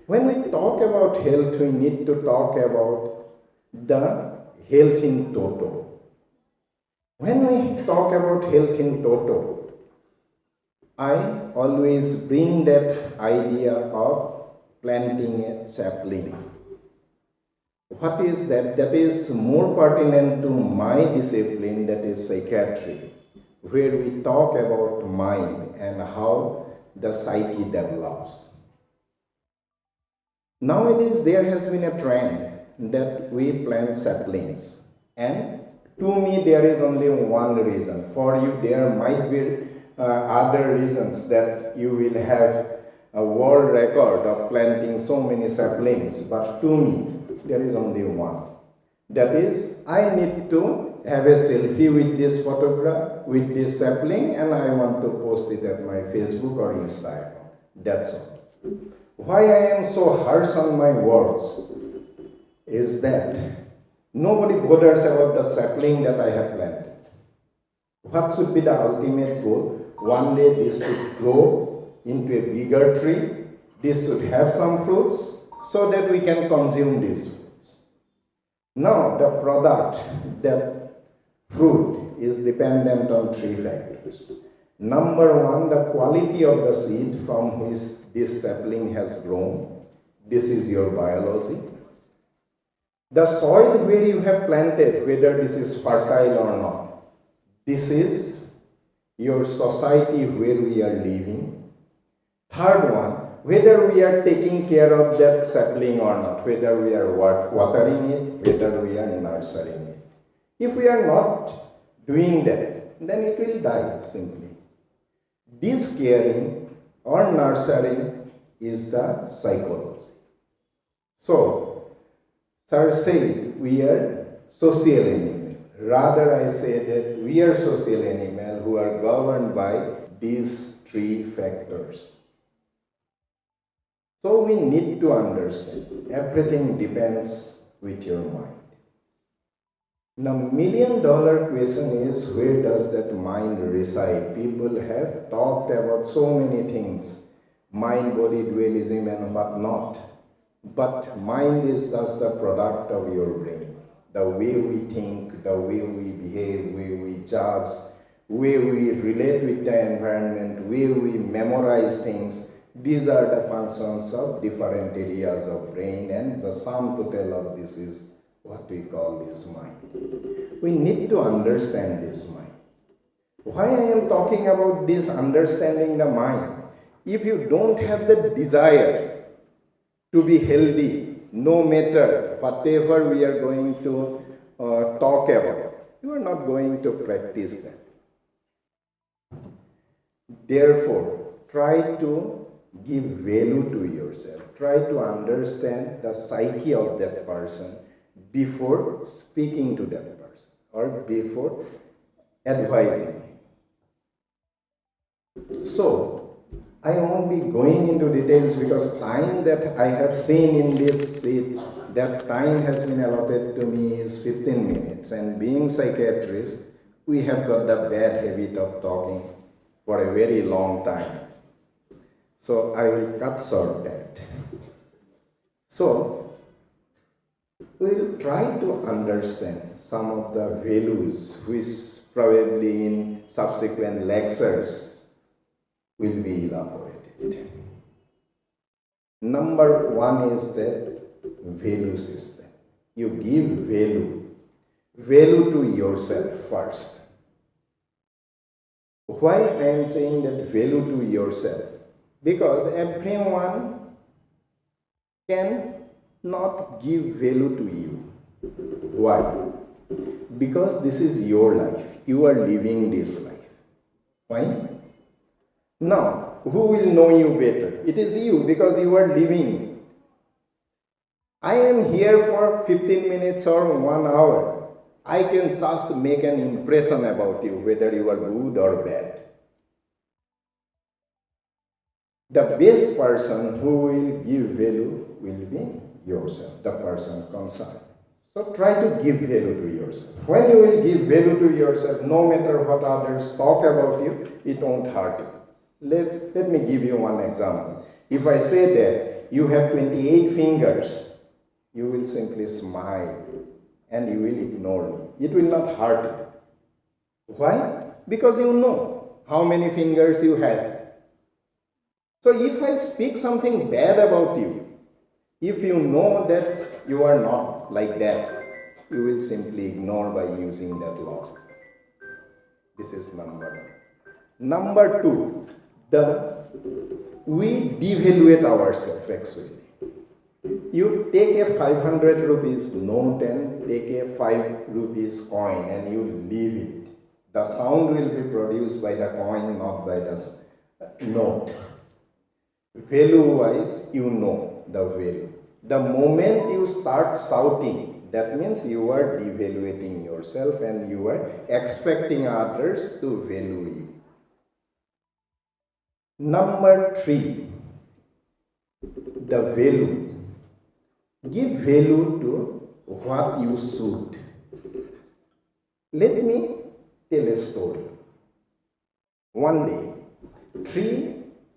When we talk about health, we need to talk about the health in toto. When we talk about health in toto, I always bring that idea of planting a sapling. What is that? That is more pertinent to my discipline, that is psychiatry, where we talk about mind and how the psyche develops. Nowadays, there has been a trend that we plant saplings. And to me, there is only one reason. For you, there might be other reasons that you will have a world record of planting so many saplings. But to me, there is only one. That is, I need to have a selfie with this photograph, with this sapling, and I want to post it at my Facebook or Instagram. That's all. Why I am so harsh on my words is that nobody bothers about the sapling that I have planted. What should be the ultimate goal? One day this should grow into a bigger tree. This should have some fruits so that we can consume these fruits. Now, the product, that fruit, is dependent on 3 factors. Number 1, the quality of the seed from which this sapling has grown. This is your biology. The soil where you have planted, whether this is fertile or not. This is your society where we are living. Third one, whether we are taking care of that sapling or not, whether we are watering it, whether we are nurturing it. If we are not doing that, then it will die simply. This caring or nurturing is the psychology. So, Sir said we are social animal. Rather, I say that we are social animal who are governed by these 3 factors. So we need to understand everything depends with your mind. Now, $1 million question is, where does that mind reside? People have talked about so many things, mind-body dualism and what not. But mind is just the product of your brain. The way we think, the way we behave, way we judge, way we relate with the environment, way we memorize things, these are the functions of different areas of brain, and the sum total of this is what we call this mind. We need to understand this mind. Why I am talking about this understanding the mind? If you don't have the desire to be healthy, no matter whatever we are going to talk about, you are not going to practice that. Therefore, try to give value to yourself. Try to understand the psyche of that person before speaking to that person or before advising him. So, I won't be going into details because time that I have seen in this seat, that time has been allotted to me is 15 minutes. And being psychiatrists, we have got the bad habit of talking for a very long time. So I will cut short that. So we'll try to understand some of the values which probably in subsequent lectures will be elaborated. Number one is that value system. You give value to yourself first. Why I am saying that value to yourself? Because everyone can not give value to you. Why? Because this is your life. You are living this life. Why? Now, who will know you better? It is you, because you are living it. I am here for 15 minutes or 1 hour. I can just make an impression about you, whether you are good or bad. The best person who will give value will be yourself, the person concerned. So try to give value to yourself. When you will give value to yourself, no matter what others talk about you, it won't hurt you. Let me give you one example. If I say that you have 28 fingers, you will simply smile and you will ignore me. It will not hurt you. Why? Because you know how many fingers you have. So if I speak something bad about you, if you know that you are not like that, you will simply ignore by using that logic. This is number one. Number two, we devaluate ourselves actually. You take a 500 rupees note and take a 5 rupees coin and you leave it. The sound will be produced by the coin, not by the note. Value-wise, you know the value. The moment you start shouting, that means you are devaluating yourself and you are expecting others to value you. Number three, the value. Give value to what you should. Let me tell a story. One day, 3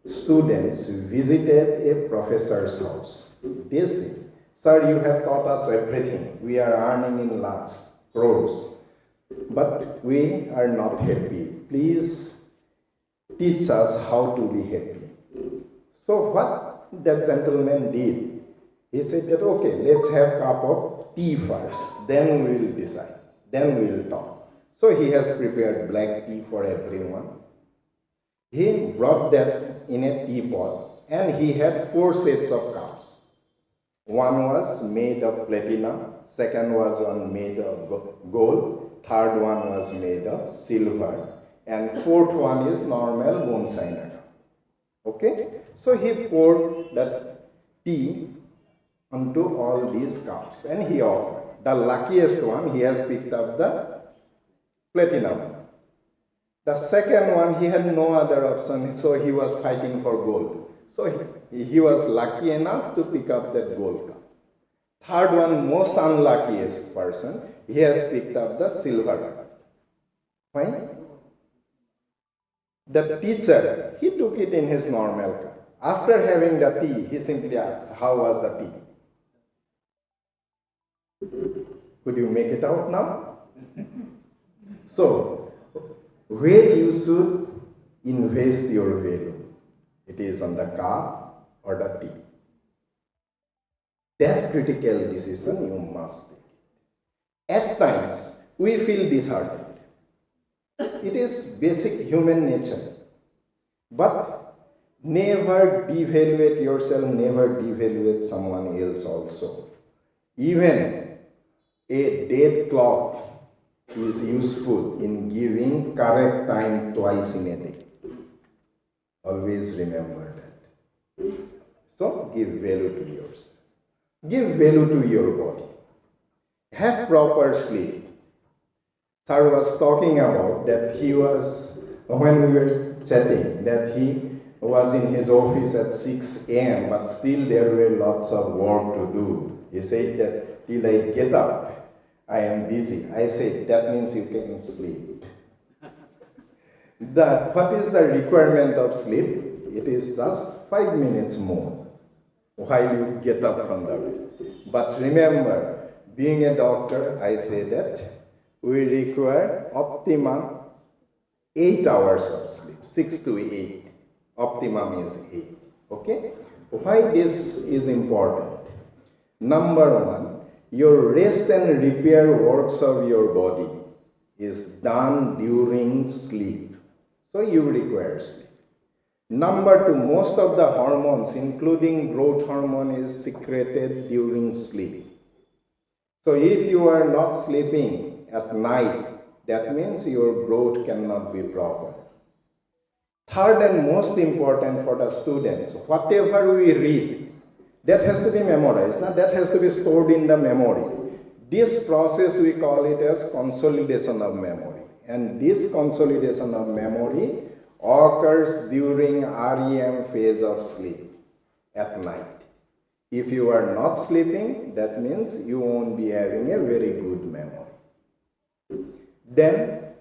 students visited a professor's house. They said, "Sir, you have taught us everything. We are earning in lakhs, crores, but we are not happy. Please teach us how to be happy." So what that gentleman did, he said that, "Okay, let's have a cup of tea first, then we will decide, then we will talk." So he has prepared black tea for everyone. He brought that in a teapot and he had 4 sets of cups. One was made of platinum, second was one made of gold, third one was made of silver, and fourth one is normal bonsai cup. Okay? So he poured that tea onto all these cups and he offered. The luckiest one, he has picked up the platinum. The second one, he had no other option, so he was fighting for gold. So he was lucky enough to pick up that gold cup. Third one, most unluckiest person, he has picked up the silver cup. Fine? The teacher, he took it in his normal cup. After having the tea, he simply asked, "How was the tea?" Could you make it out now? So, where you should invest your value? It is on the cup or the tea. That critical decision you must take. At times, we feel disheartened. It is basic human nature. But never devaluate yourself, never devaluate someone else also. Even a dead clock is useful in giving correct time twice in a day. Always remember that. So give value to yourself. Give value to your body. Have proper sleep. Sir was talking about that he was, when we were chatting, that he was in his office at 6 a.m., but still there were lots of work to do. He said that till I get up, I am busy. I said, that means you can sleep. What is the requirement of sleep? It is just 5 minutes more while you get up from the bed. But remember, being a doctor, I say that we require optimum 8 hours of sleep, 6 to 8. Optimum is 8. Okay? Why this is important? Number one, your rest and repair works of your body is done during sleep. So you require sleep. Number two, most of the hormones, including growth hormone, is secreted during sleep. So if you are not sleeping at night, that means your growth cannot be proper. Third and most important for the students, whatever we read, that has to be memorized, that has to be stored in the memory. This process we call it as consolidation of memory. And this consolidation of memory occurs during REM phase of sleep at night. If you are not sleeping, that means you won't be having a very good memory. Then,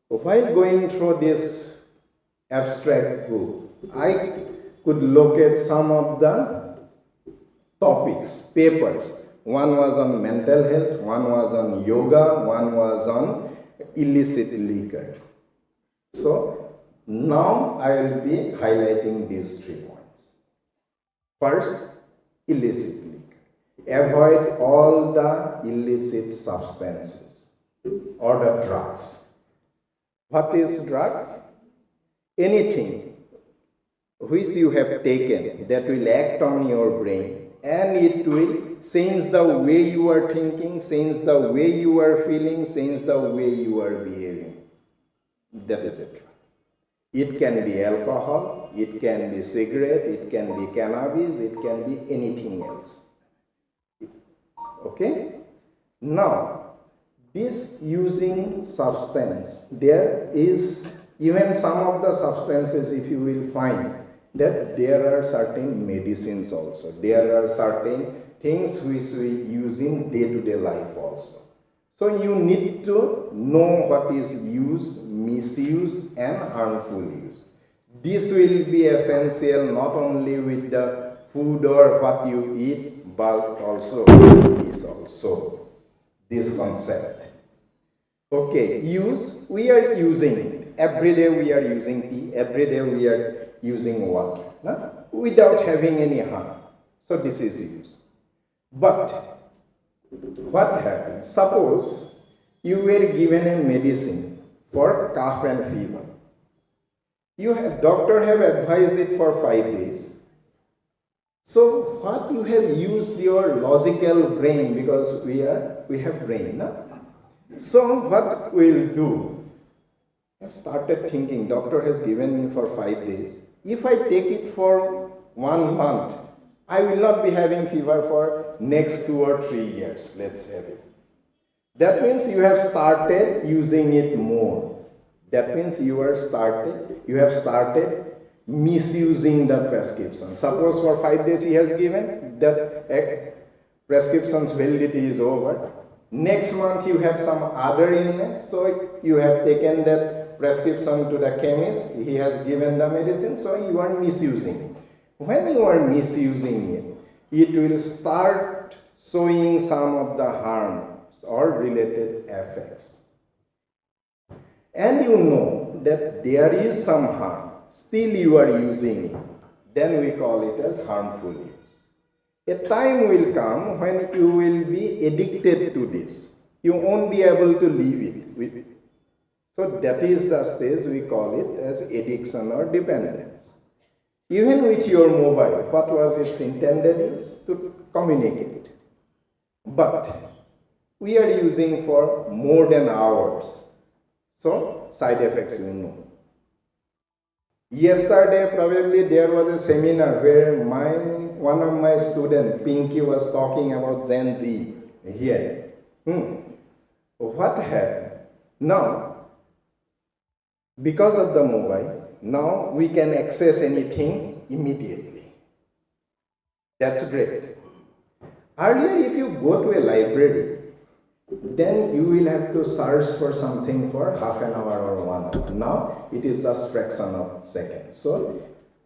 while going through this abstract book, I could locate some of the topics, papers. One was on mental health, one was on yoga, one was on illicit liquor. So, now I will be highlighting these 3 points. First, illicit liquor. Avoid all the illicit substances or the drugs. What is drug? Anything which you have taken that will act on your brain and it will change the way you are thinking, change the way you are feeling, change the way you are behaving. That is a drug. It can be alcohol, it can be cigarette, it can be cannabis, it can be anything else. Okay? Now, this using substance, there is even some of the substances, if you will find that there are certain medicines also. There are certain things which we use in day-to-day life also. So you need to know what is use, misuse and harmful use. This will be essential not only with the food or what you eat, but also this also, this concept. Okay, use, we are using it. Every day we are using tea, every day we are using water, without having any harm. So this is use. But what happens? Suppose you were given a medicine for cough and fever. Doctor have advised it for 5 days. So what you have used your logical brain, because we have brain. So what we'll do? I've started thinking, doctor has given me for 5 days. If I take it for 1 month, I will not be having fever for next 2 or 3 years, let's have it. That means you have started using it more. That means you have started misusing the prescription. Suppose for 5 days he has given, that prescription's validity is over. Next month you have some other illness, so you have taken that prescription to the chemist, he has given the medicine, so you are misusing it. When you are misusing it, it will start showing some of the harm, or related effects. And you know that there is some harm, still you are using it, then we call it as harmful use. A time will come when you will be addicted to this. You won't be able to leave it. So that is the stage we call it as addiction or dependence. Even with your mobile, what was its intended use? To communicate. But we are using for more than hours. So side effects you know. Yesterday probably there was a seminar where one of my students, Pinky, was talking about Gen Z here. What happened? Now, because of the mobile, now we can access anything immediately. That's great. Earlier, if you go to a library, then you will have to search for something for half an hour or 1 hour. Now, it is just fraction of seconds. So,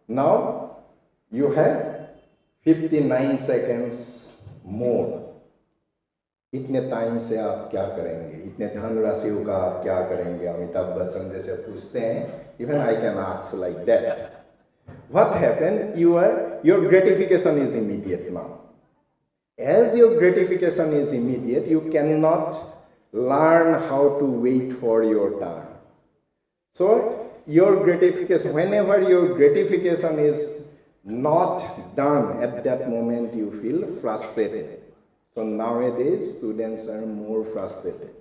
now you have 59 seconds more. इतने time से आप क्या करेंगे, इतने धनराशि का आप क्या करेंगे, अमिताभ बच्चन जैसे पूछते हैं. Even I can ask like that. What happened? Your gratification is immediate now. As your gratification is immediate, you cannot learn how to wait for your turn. So your gratification, whenever your gratification is not done at that moment, you feel frustrated. So nowadays, students are more frustrated.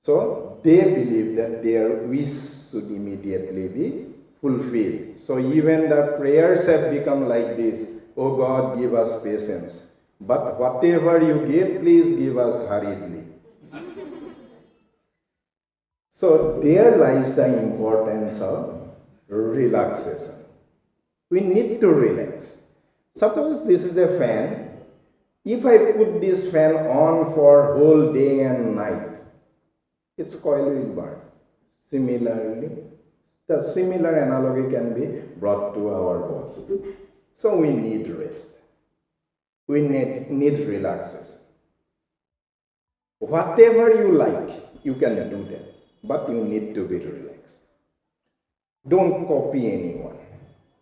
So they believe that their wish should immediately be fulfilled. So even the prayers have become like this: "Oh God, give us patience. But whatever you give, please give us hurriedly." So there lies the importance of relaxation. We need to relax. Suppose this is a fan. If I put this fan on for whole day and night, its coil will burn. Similarly, the similar analogy can be brought to our body. So we need rest. We need relaxation. Whatever you like, you can do that, but you need to be relaxed. Don't copy anyone.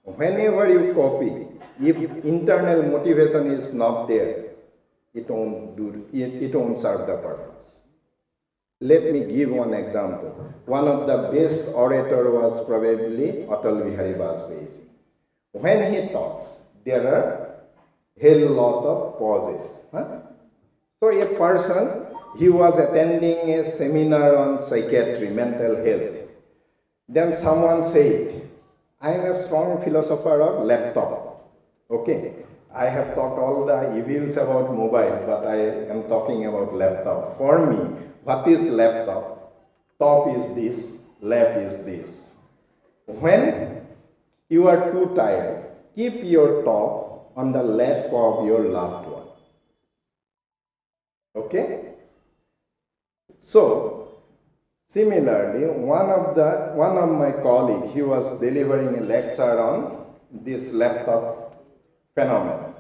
Whenever you copy, if internal motivation is not there, it won't serve the purpose. Let me give one example. One of the best orator was probably Atal Bihari Vajpayee. When he talks, there are a lot of pauses. So a person, he was attending a seminar on psychiatry, mental health. Then someone said, "I am a strong philosopher of laptop. Okay, I have talked all the evils about mobile, but I am talking about laptop. For me, what is laptop? Top is this, lap is this. When you are too tired, keep your top on the lap of your loved one." Okay? So, similarly, one of my colleagues, he was delivering a lecture on this laptop phenomenon.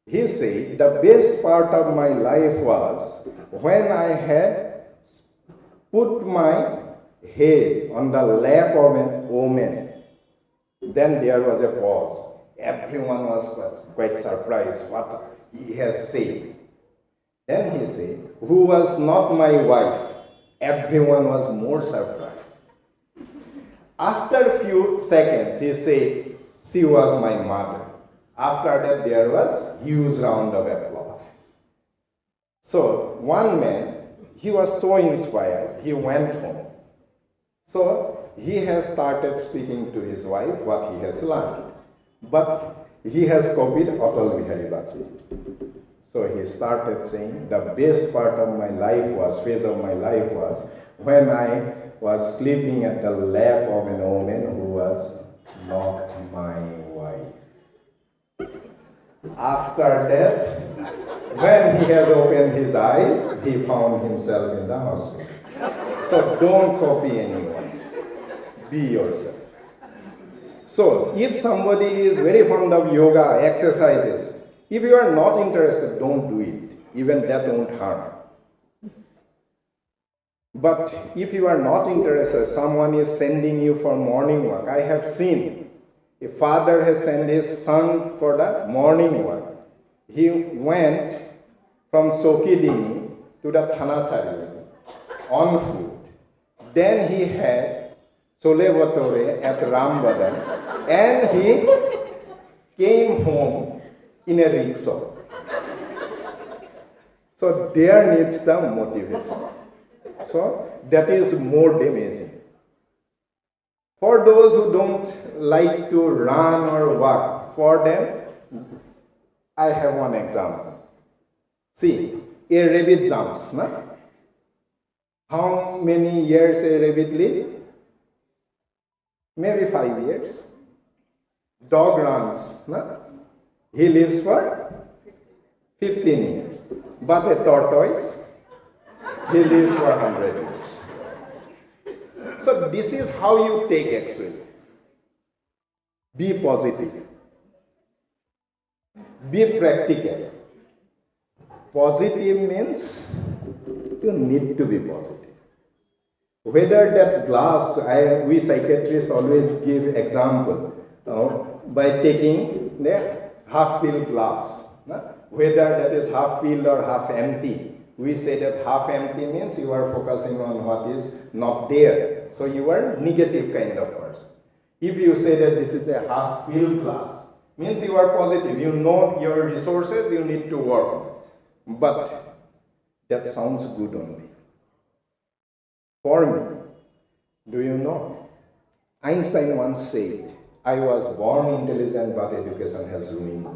He said, "The best part of my life was when I had put my head on the lap of an woman." Then there was a pause. Everyone was quite surprised what he has said. Then he said, "Who was not my wife?" Everyone was more surprised. After a few seconds, he said, "She was my mother." After that, there was huge round of applause. So one man, he was so inspired, he went home. So he has started speaking to his wife what he has learned. But he has copied Atal Bihari Vajpayee. So he started saying, "The best part of my life was, phase of my life was, when I was sleeping at the lap of a woman who was not my wife." After that, when he has opened his eyes, he found himself in the hospital. So don't copy anyone. Be yourself. So if somebody is very fond of yoga, exercises, if you are not interested, don't do it. Even that won't harm. But if you are not interested, someone is sending you for morning walk. I have seen a father has sent his son for the morning walk. He went from Sokidini to the Thanachari on foot. Then he had Chole Bhature at Rambadar, and he came home in a rickshaw. So there needs the motivation. So that is more damaging. For those who don't like to run or walk, for them, I have one example. See, a rabbit jumps, na? How many years a rabbit live? Maybe 5 years. Dog runs, na? He lives for 15 years. But a tortoise, he lives for 100 years. So this is how you take actually. Be positive. Be practical. Positive means you need to be positive. Whether that glass, we psychiatrists always give example by taking the half-filled glass. Whether that is half-filled or half-empty. We say that half-empty means you are focusing on what is not there. So you are negative kind of person. If you say that this is a half-filled glass, means you are positive. You know your resources, you need to work. But that sounds good only. For me, do you know? Einstein once said, I was born intelligent, but education has ruined me.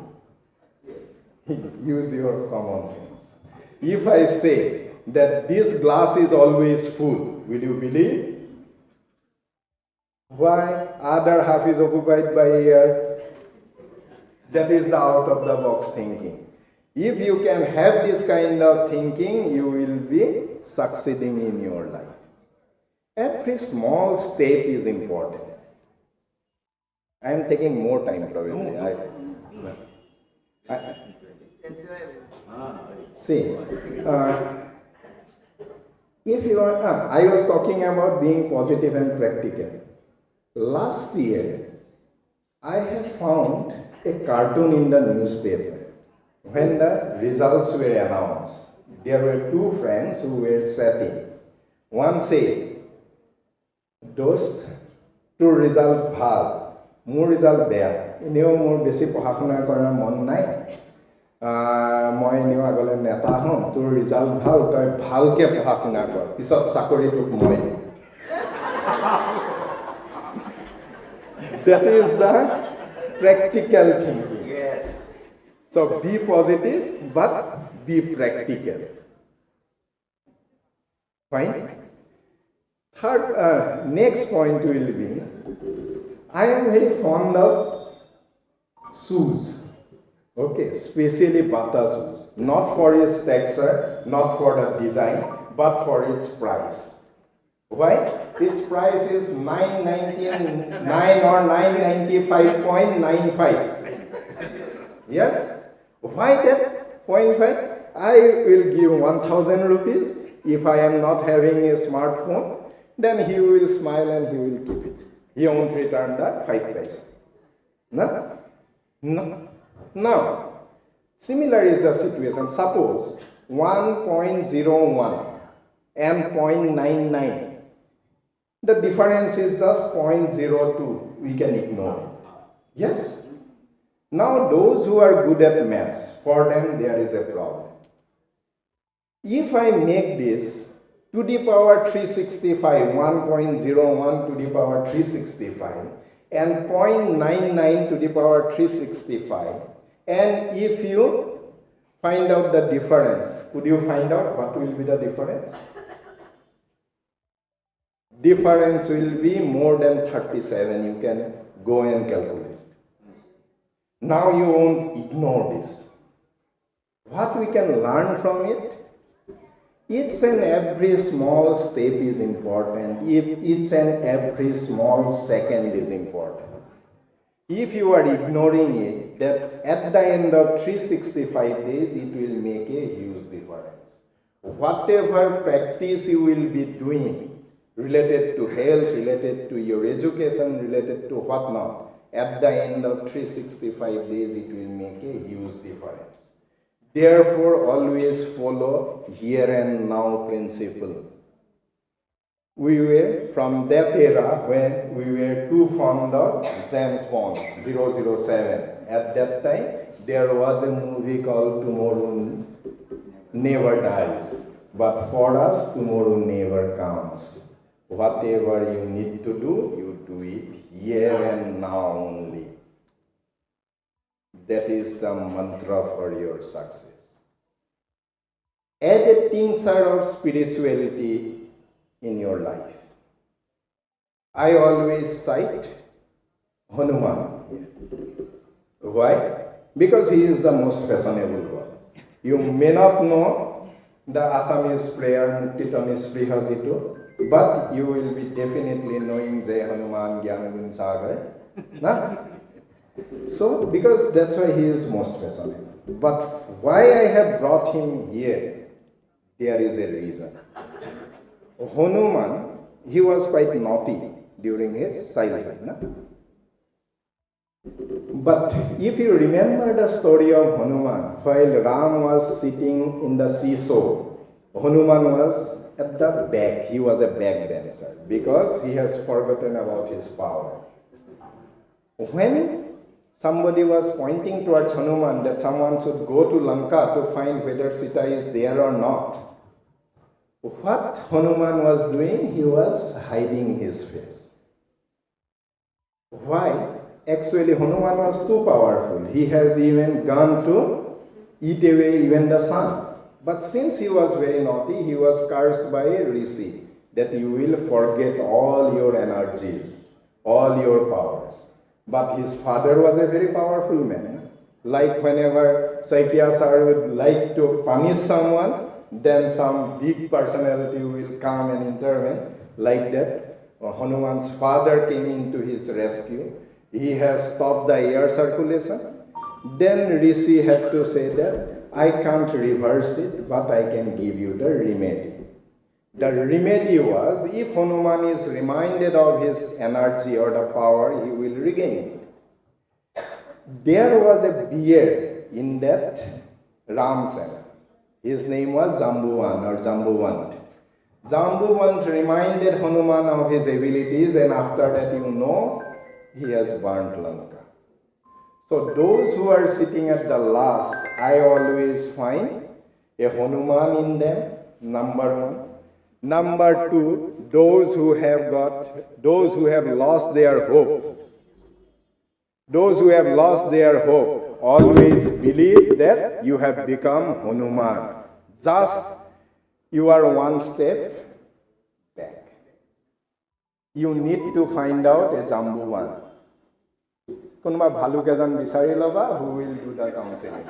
Use your common sense. If I say that this glass is always full, will you believe? Why? Other half is occupied by air. That is the out-of-the-box thinking. If you can have this kind of thinking, you will be succeeding in your life. Every small step is important. I am taking more time probably. See, if you are, I was talking about being positive and practical. Last year, I have found a cartoon in the newspaper. When the results were announced, there were two friends who were chatting. One said, "Dost, to result bhal, মোৰ result বেয়া এনেও মোৰ বেছি পঢ়া শুনা কৰাৰ মন নাই মই এনেও আগলৈ নেতা হ'ম তোৰ ৰিজাল্ট ভাল তই ভালকৈ পঢ়া শুনা কৰ পিছত চাকৰিটোক মই দিম That is the practical thinking. So be positive but be practical. Fine? Third, next point will be I am very fond of shoes, okay, especially Bata shoes, not for its texture, not for the design, but for its price. Why? Its price is $9.99 or $995.95. Yes? Why that 0.5? I will give 1,000 rupees if I am not having a smartphone. Then he will smile and he will keep it. He won't return the 5 paisa. No? No. Now, similar is the situation. Suppose 1.01 and 0.99. The difference is just 0.02. We can ignore it. Yes? Now, those who are good at maths, for them there is a problem. If I make this to the power 365, 1.01 to the power 365, and 0.99 to the power 365, and if you find out the difference, could you find out what will be the difference? Difference will be more than 37. You can go and calculate. Now you won't ignore this. What we can learn from it? Each and every small step is important. Each and every small second is important. If you are ignoring it, that at the end of 365 days, it will make a huge difference. Whatever practice you will be doing related to health, related to your education, related to whatnot, at the end of 365 days, it will make a huge difference. Therefore, always follow here and now principle. We were from that era when we were too fond of James Bond 007. At that time, there was a movie called Tomorrow Never Dies. But for us, tomorrow never comes. Whatever you need to do, you do it here and now only. That is the mantra for your success. Add a tincture of spirituality in your life. I always cite Hanuman here. Why? Because he is the most fashionable God. You may not know the Assamese prayer Muktitami Srihajito, but you will be definitely knowing Jai Hanuman Gyanagun Sagar. Nah? So, because that's why he is most fashionable. But why I have brought him here, there is a reason. Hanuman, he was quite naughty during his childhood. No? But if you remember the story of Hanuman, while Ram was sitting in the seesaw, Hanuman was at the back. He was a backbencher because he has forgotten about his power. When somebody was pointing towards Hanuman that someone should go to Lanka to find whether Sita is there or not, what Hanuman was doing, he was hiding his face. Why? Actually, Hanuman was too powerful. He has even gone to eat away even the sun. But since he was very naughty, he was cursed by a rishi that you will forget all your energies, all your powers. But his father was a very powerful man. Like whenever Saikya sir would like to punish someone, then some big personality will come and intervene. Like that, Hanuman's father came into his rescue. He has stopped the air circulation. Then Rishi had to say that, I can't reverse it, but I can give you the remedy. The remedy was, if Hanuman is reminded of his energy or the power, he will regain it. There was a bear in that Ram Sena. His name was Jambuwan or Jambuwant. Jambuwant reminded Hanuman of his abilities, and after that, he has burnt Lanka. So those who are sitting at the last, I always find a Hanuman in them, number one. Number two, those who have lost their hope. Those who have lost their hope always believe that you have become Hanuman. Just you are one step back. You need to find out a Jambuwan. Kunba bhaluk ejan bisari loba who will do the counseling.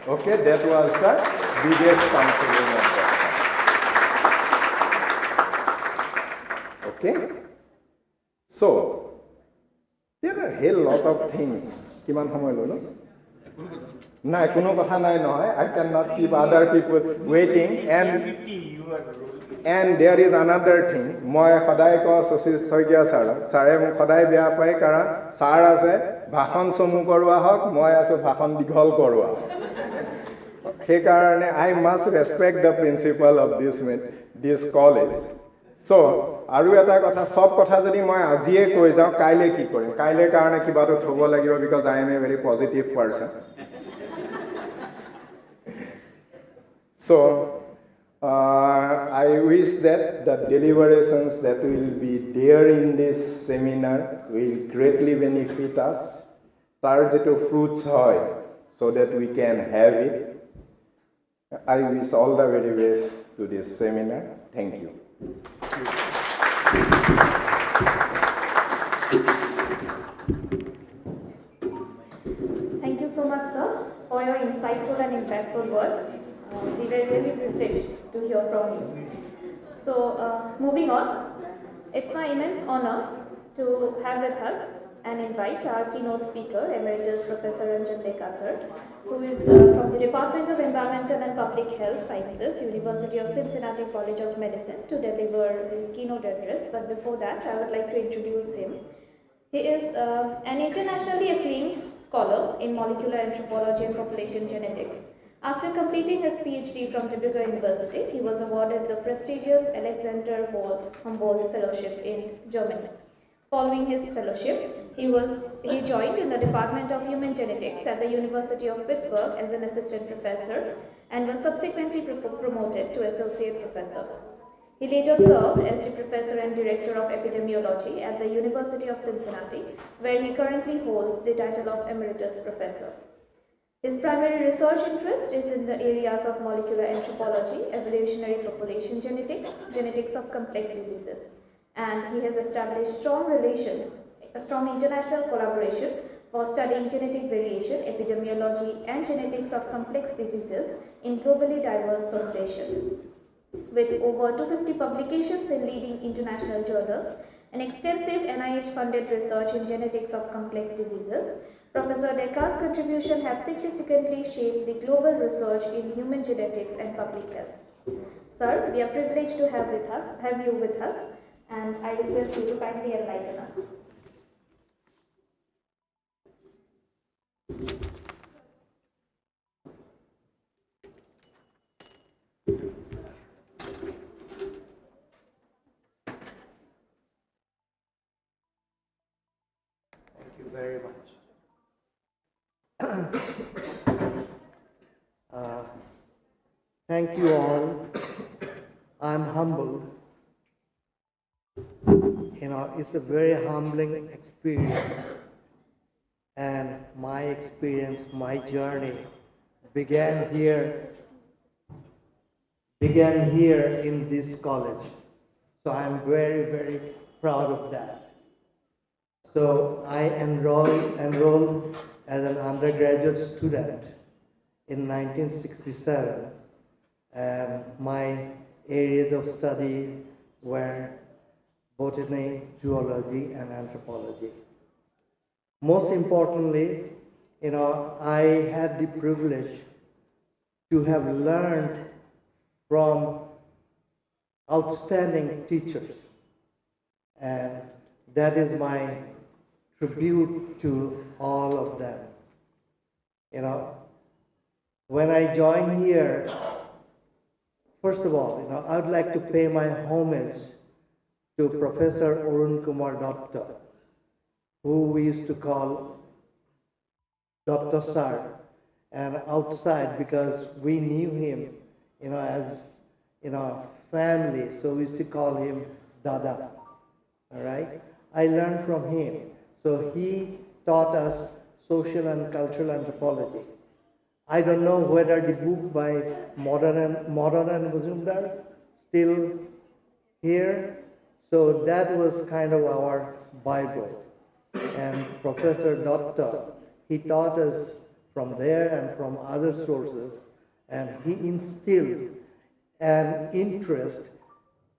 Okay, that was the biggest counseling of that time. Okay? So, there are a hell lot of things. Kiman samoy lolo? Nai, kuno kotha nai nohoy. I cannot keep other people waiting. And there is another thing. Moi khodai ko Sosis Soigya sir. Sare mo khodai beya pai karan sar ase bhakhon somu korwa hok moi aso bhakhon dighol korwa. He karane I must respect the principle of this college. So, aru eta kotha sob kotha jodi moi ajiye koi jao kaile ki korim. Kaile karane kiba to thobo lagibo because I am a very positive person. So, I wish that the deliberations that will be there in this seminar will greatly benefit us. Tar jeto fruits hoy, so that we can have it. I wish all the very best to this seminar. Thank you. Thank you so much, sir, for your insightful and impactful words. We were really privileged to hear from you. So, moving on, it's my immense honor to have with us and invite our keynote speaker, Emeritus Professor Ranjan Deka sir, who is from the Department of Environmental and Public Health Sciences, University of Cincinnati College of Medicine, to deliver this keynote address. But before that, I would like to introduce him. He is an internationally acclaimed scholar in molecular anthropology and population genetics. After completing his PhD from Dibrugarh University, he was awarded the prestigious Alexander Humboldt Fellowship in Germany. Following his fellowship, he joined in the Department of Human Genetics at the University of Pittsburgh as an assistant professor and was subsequently promoted to associate professor. He later served as the professor and director of epidemiology at the University of Cincinnati, where he currently holds the title of Emeritus Professor. His primary research interest is in the areas of molecular anthropology, evolutionary population genetics, genetics of complex diseases, and he has established strong international collaboration for studying genetic variation, epidemiology, and genetics of complex diseases in globally diverse populations. With over 250 publications in leading international journals and extensive NIH-funded research in genetics of complex diseases, Professor Deka's contribution have significantly shaped the global research in human genetics and public health. Sir, we are privileged to have you with us, and I request you to kindly enlighten us. Thank you very much. Thank you all. I'm humbled. It's a very humbling experience. And my experience, my journey began here in this college. So I'm very, very proud of that. So I enrolled as an undergraduate student in 1967, and my areas of study were botany, zoology, and anthropology. Most importantly, I had the privilege to have learned from outstanding teachers, and that is my tribute to all of them. When I joined here, first of all, I would like to pay my homage to Professor Arun Kumar Datta, who we used to call Dr. Sir, and outside because we knew him, as family, so we used to call him Dada. All right, I learned from him. So he taught us social and cultural anthropology. I don't know whether the book by Modern and Muzumdar still here. So that was kind of our Bible. And Professor Datta, he taught us from there and from other sources, and he instilled an interest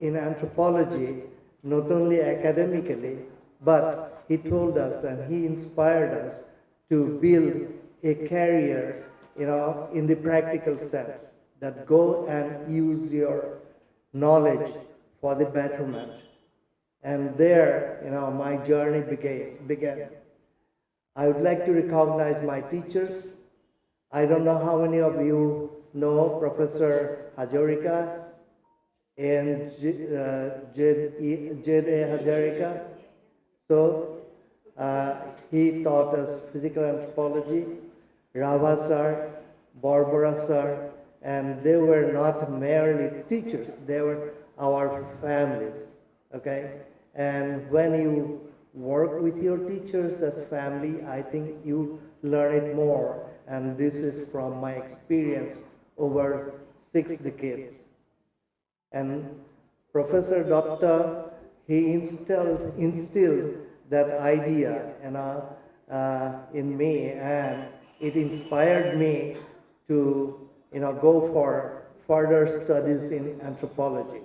in anthropology, not only academically, but he told us and he inspired us to build a career, in the practical sense, that go and use your knowledge for the betterment. And there, my journey began. I would like to recognize my teachers. I don't know how many of you know Professor Hazarika and J.A. Hazarika. So he taught us physical anthropology, Rava sir, Barbara sir, and they were not merely teachers, they were our families, okay? And when you work with your teachers as family, I think you learn it more, and this is from my experience over 6 decades. And Professor Datta, he instilled that idea in me, and it inspired me to go for further studies in anthropology.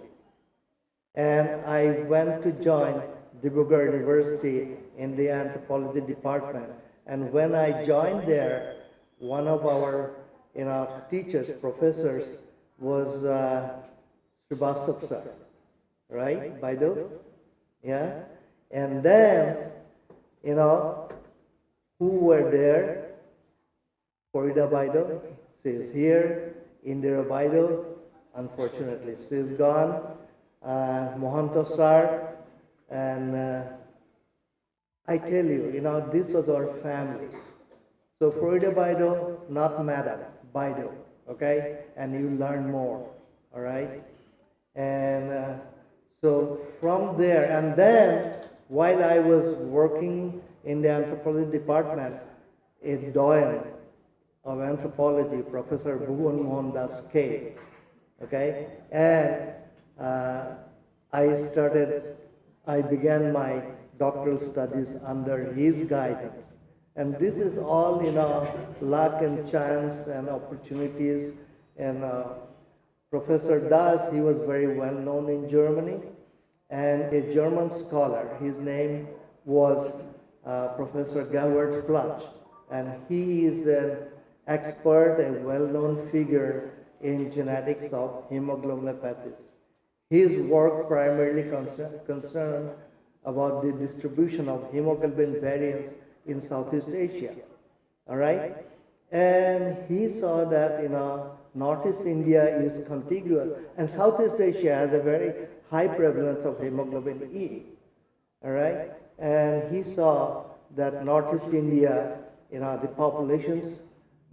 And I went to join Dibrugarh University in the Anthropology department. And when I joined there, one of our teachers, professors, was Srivastava sir, right, Baido? Yeah? And then, who were there? Farida Baido, she is here. Indira Baido, unfortunately, she is gone. Mohanto sir, and I tell you, this was our family. So Farida Baido, not Madam, Baido, okay? And you learn more, all right? And so from there, and then while I was working in the anthropology department, a doyen of anthropology, Professor Bhuvan Mohan Das came, okay? And I began my doctoral studies under his guidance. And this is all, luck and chance and opportunities. And Professor Das, he was very well known in Germany, and a German scholar, his name was Professor Gerhard Flutsch, and he is an expert, a well-known figure in genetics of hemoglobinopathies. His work primarily concerned about the distribution of hemoglobin variants in Southeast Asia, all right? And he saw that, Northeast India is contiguous, and Southeast Asia has a very high prevalence of hemoglobin E, all right? And he saw that Northeast India, the populations,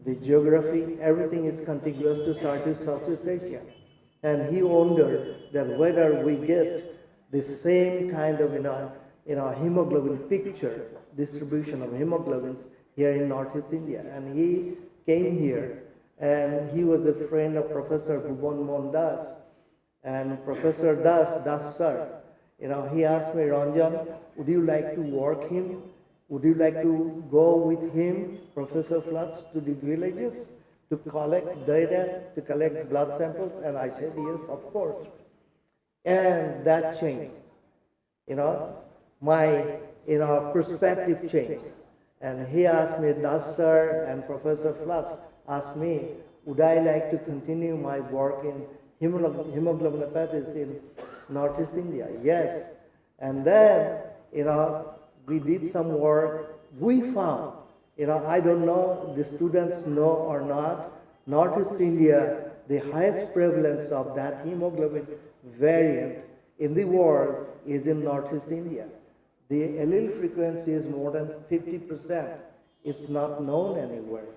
the geography, everything is contiguous to Southeast Asia. And he wondered that whether we get the same kind of, hemoglobin picture, distribution of hemoglobins here in Northeast India. And he came here, and he was a friend of Professor Bhuvan Mohan Das. And Professor Das sir, he asked me, Ranjan, would you like to work him? Would you like to go with him, Professor Flutsch, to the villages to collect data, to collect blood samples? And I said, yes, of course. And that changed. My perspective changed. And he asked me, Das sir and Professor Flutsch asked me, would I like to continue my work in hemoglobinopathies in Northeast India? Yes. And then, we did some work. We found, I don't know, the students know or not, Northeast India, the highest prevalence of that hemoglobin variant in the world is in Northeast India. The allele frequency is more than 50%. It's not known anywhere,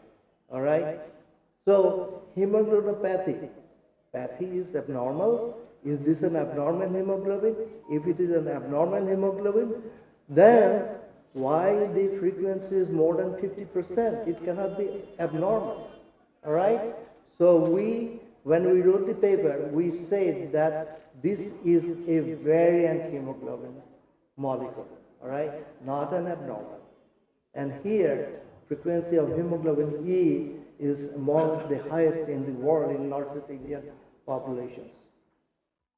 all right? So hemoglobinopathy, pathy is abnormal. Is this an abnormal hemoglobin? If it is an abnormal hemoglobin, then why the frequency is more than 50%? It cannot be abnormal, all right? So when we wrote the paper, we said that this is a variant hemoglobin molecule, all right? Not an abnormal. And here, frequency of hemoglobin E is among the highest in the world in Northeast Indian populations.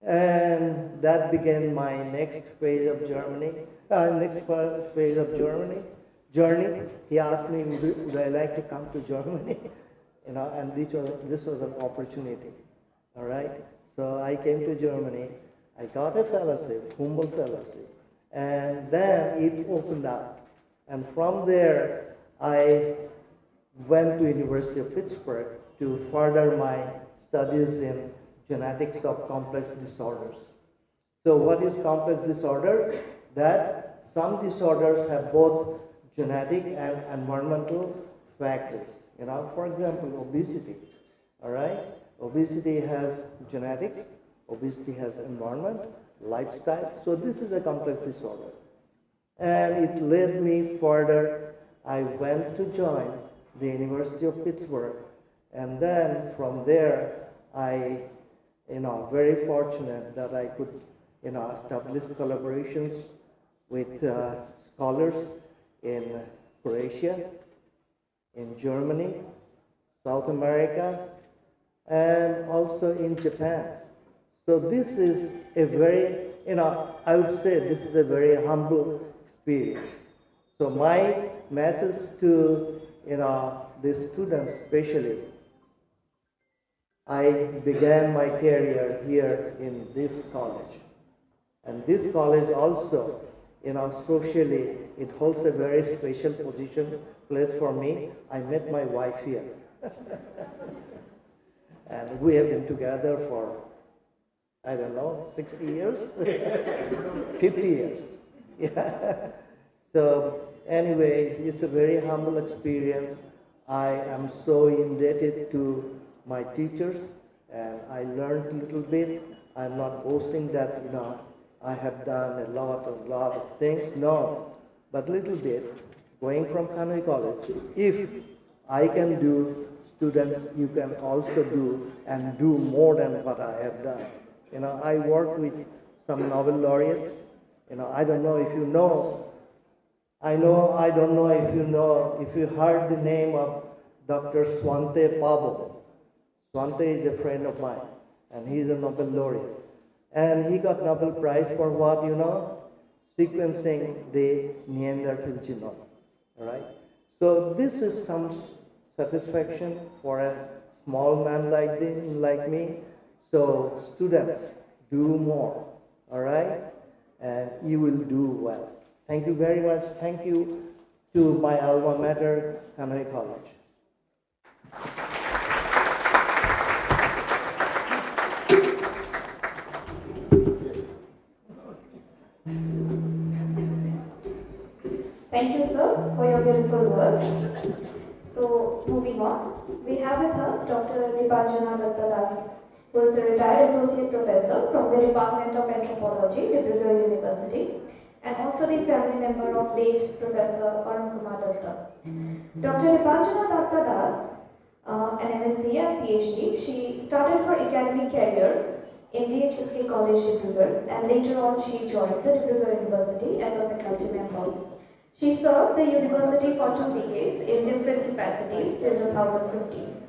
And that began my next phase of journey. He asked me, would I like to come to Germany? And this was an opportunity, all right? So I came to Germany. I got a fellowship, Humboldt Fellowship, and then it opened up. And from there, I went to University of Pittsburgh to further my studies in genetics of complex disorders. So what is complex disorder? That some disorders have both genetic and environmental factors. For example, obesity, all right? Obesity has genetics, obesity has environment, lifestyle. So this is a complex disorder. And it led me further. I went to join the University of Pittsburgh. And then from there, I very fortunate that I could, establish collaborations with scholars in Croatia, in Germany, South America, and also in Japan. So this is a very I would say this is a very humble experience. So my message to, the students especially, I began my career here in this college. And this college also, socially, it holds a very special place for me. I met my wife here. And we have been together for, 60 years? 50 years. Yeah. So anyway, it's a very humble experience. I am so indebted to my teachers, and I learned a little bit. I'm not boasting that, I have done a lot of things. No, but little bit. Going from Kanoi College, if I can do, students, you can also do, and do more than what I have done. I work with some Nobel laureates. I don't know if you know. I don't know if you heard the name of Dr. Svante Pabo. Svante is a friend of mine, and he's a Nobel laureate. And he got Nobel Prize for what, sequencing the Neanderthal genome, all right? So this is some satisfaction for a small man like me. So students, do more, all right? And you will do well. Thank you very much. Thank you to my alma mater, Kanoi College. Thank you, sir, for your beautiful words. So, moving on, we have with us Dr. Dibrugarh, who is a retired associate professor from the Department of Anthropology, Dibrugarh University, and also the family member of late Professor Arun Kumar Datta. Dr. Dibrugarh, an MSc and PhD, she started her academic career in DHSK College, Dibrugarh, and later on she joined the Dibrugarh University as a faculty member. She served the university for 2 decades in different capacities till 2015.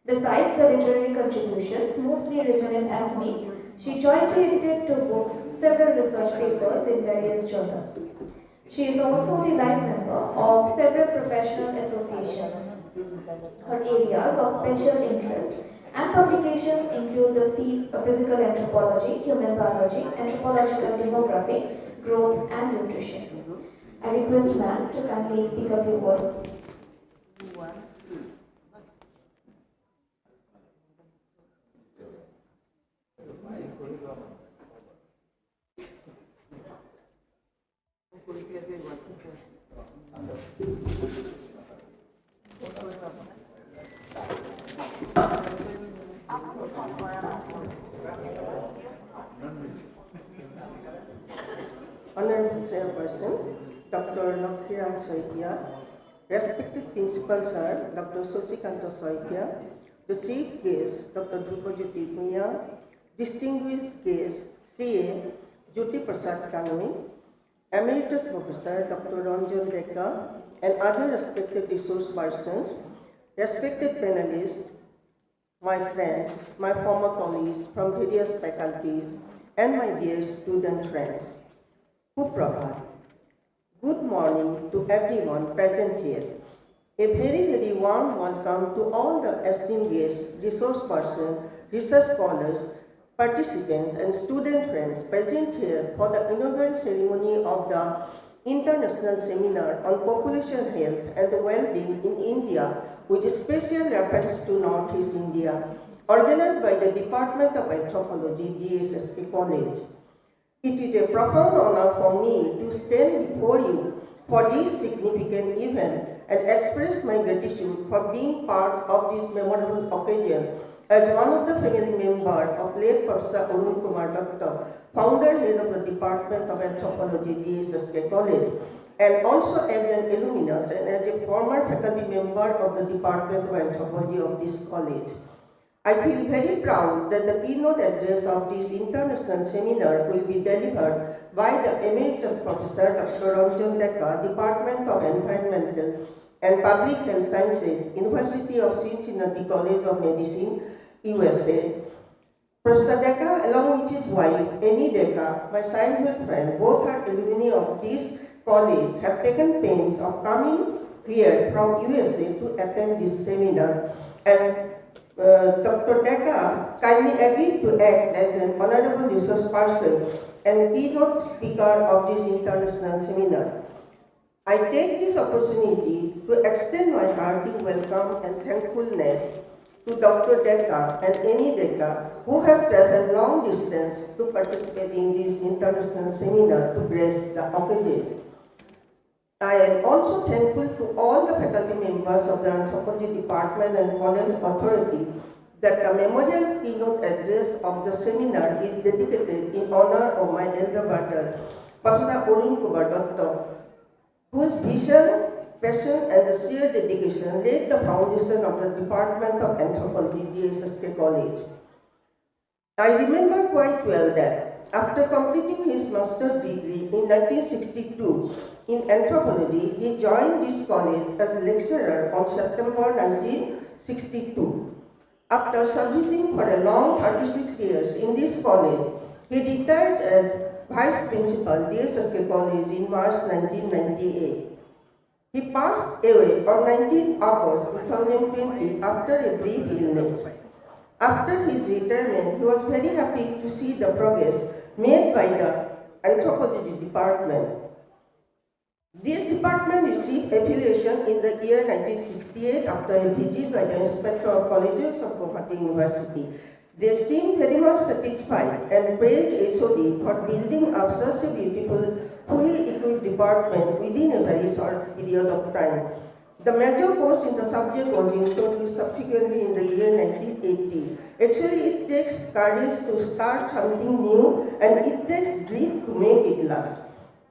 Besides the literary contributions, mostly written in Assamese, she jointly edited 2 books, several research papers in various journals. She is also the life member of several professional associations. Her areas of special interest and publications include the field of physical anthropology, human biology, anthropological demography, growth, and nutrition. I request ma'am to kindly speak a few words. Honorable Chairperson, Dr. Nakhiram Soikia, respected Principal Sir, Dr. Sosikanta Soikia, the Chief Guest, Dr. Dibrugarh, distinguished guest, CA Jyoti Prasad Kanoi, Emeritus Professor Dr. Ranjan Deka, and other respected resource persons, respected panelists, my friends, my former colleagues from various faculties, and my dear student friends. Suprabhat. Good morning to everyone present here. A very warm welcome to all the esteemed guests, resource persons, research scholars, participants, and student friends present here for the inaugural ceremony of the International Seminar on Population Health and Well-being in India with special reference to Northeast India, organized by the Department of Anthropology, DHSK College. It is a profound honor for me to stand before you for this significant event and express my gratitude for being part of this memorable occasion as one of the family members of late Professor Arun Kumar Datta, founder head of the Department of Anthropology, DHSK College, and also as an alumnus and as a former faculty member of the Department of Anthropology of this college. I feel very proud that the keynote address of this international seminar will be delivered by the Emeritus Professor Dr. Ranjan Deka, Department of Environmental and Public Health Sciences, University of Cincinnati College of Medicine, USA. Professor Deka, along with his wife, Annie Deka, my childhood friend, both are alumni of this college, have taken pains of coming here from USA to attend this seminar. And Dr. Deka kindly agreed to act as an honorable resource person and keynote speaker of this international seminar. I take this opportunity to extend my hearty welcome and thankfulness to Dr. Deka and Annie Deka, who have traveled long distance to participate in this international seminar to grace the occasion. I am also thankful to all the faculty members of the Anthropology Department and College Authority that the memorial keynote address of the seminar is dedicated in honor of my elder brother, Professor Arun Kumar Datta, whose vision, passion and the sheer dedication laid the foundation of the Department of Anthropology, DHSK College. I remember quite well that after completing his master's degree in 1962 in anthropology, he joined this college as a lecturer on September 1962. After servicing for a long 36 years in this college, he retired as Vice Principal, DHSK College in March 1998. He passed away on 19 August 2020 after a brief illness. After his retirement, he was very happy to see the progress made by the Anthropology Department. This department received affiliation in the year 1968 after a visit by the Inspector of Colleges of Guwahati University. They seemed very much satisfied and praised HOD for building up such a beautiful, fully equipped department within a very short period of time. The major course in the subject was introduced subsequently in the year 1980. Actually, it takes courage to start something new and it takes grit to make it last.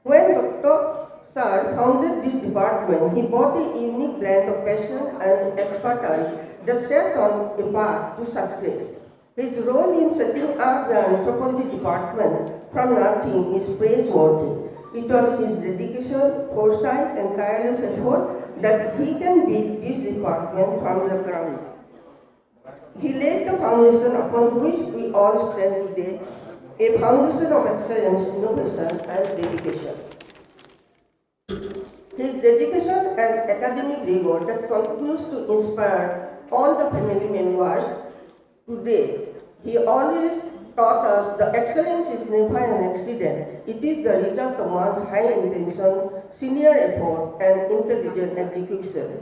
When Dr. Sir founded this department, he brought a unique blend of passion and expertise that set on a path to success. His role in setting up the Anthropology Department from nothing is praiseworthy. It was his dedication, foresight, and tireless effort that he can build this department from the ground. He laid the foundation upon which we all stand today, a foundation of excellence, innovation, and dedication. His dedication and academic rigor that continues to inspire all the family members today. He always taught us the excellence is never an accident. It is the result of one's high intention, senior effort, and intelligent execution.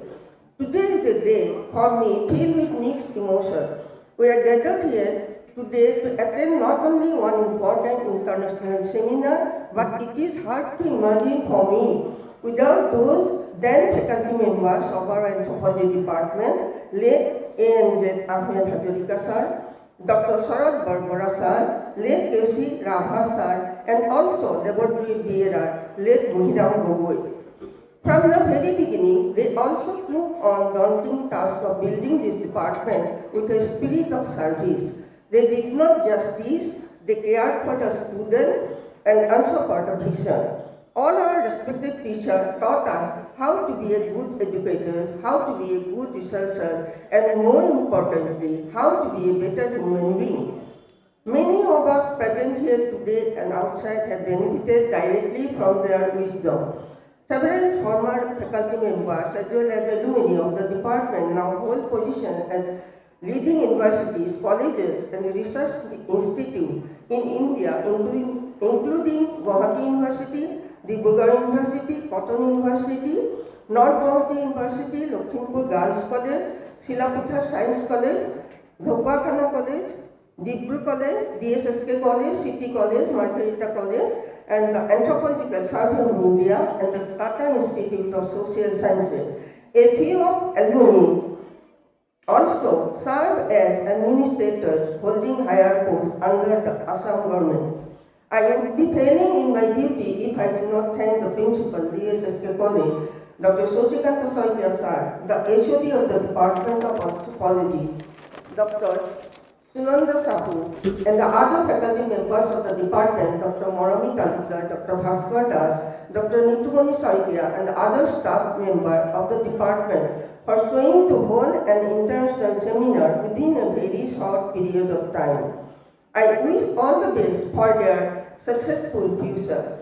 Today is a day for me filled with mixed emotion. We are gathered here today to attend not only one important international seminar, but it is hard to imagine for me without those then faculty members of our Anthropology Department, late A.N.Z. Ahmed Hazarika Sir, Dr. Sharad Barbara Sir, late K.C. Rabha Sir, and also laboratory bearer, late Muhiram Gogoi. From the very beginning, they also took on daunting task of building this department with a spirit of service. They did not just teach, they cared for the student and also for the vision. All our respected teachers taught us how to be a good educators, how to be a good researchers, and more importantly, how to be a better human being. Many of us present here today and outside have benefited directly from their wisdom. Several former faculty members as well as alumni of the department now hold positions at leading universities, colleges, and research institutes in India, including Guwahati University, Dibrugarh University, Cotton University, North Guwahati University, Lakhimpur Girls College, Silaputra Science College, Dhoka College, Dibrugarh College, DHSK College, City College, Margarita College, and the Anthropological Survey of India, and the Tata Institute of Social Sciences. A few of alumni also serve as administrators holding higher posts under the Assam government. I would be failing in my duty if I do not thank the principal, DHSK College, Dr. Sosikanta Soikia Sir, the HOD of the Department of Anthropology, Dr. Sunanda Sahu, and the other faculty members of the department, Dr. Morami Talukar, Dr. Bhaskar Das, Dr. Nitumani Soikia, and the other staff members of the department for showing to hold an international seminar within a very short period of time. I wish all the best for their successful future.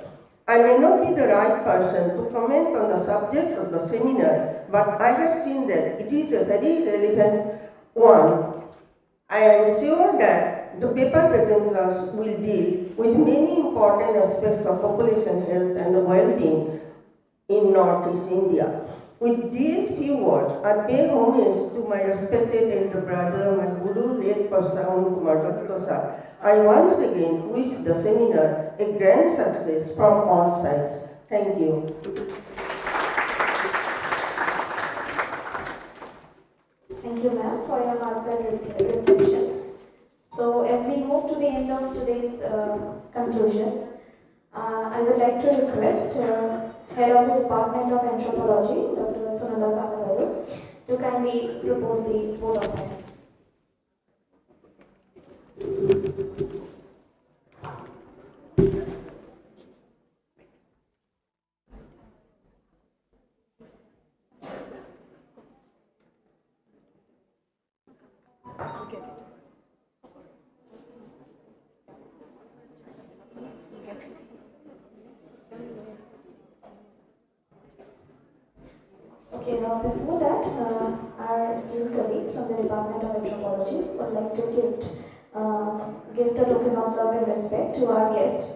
I may not be the right person to comment on the subject of the seminar, but I have seen that it is a very relevant one. I am sure that the paper presenters will deal with many important aspects of population health and well-being in Northeast India. With these few words, I pay homage to my respected elder brother, my guru, late Professor Arun Kumar Datta sir. I once again wish the seminar a grand success from all sides. Thank you. Thank you, ma'am, for your heartfelt reflections. So, as we move to the end of today's conclusion, I would like to request Head of the Department of Anthropology, Dr. Sunanda Sakavalu, to kindly propose the vote of thanks. Okay, now before that, our esteemed colleagues from the Department of Anthropology would like to give a token of love and respect to our guest.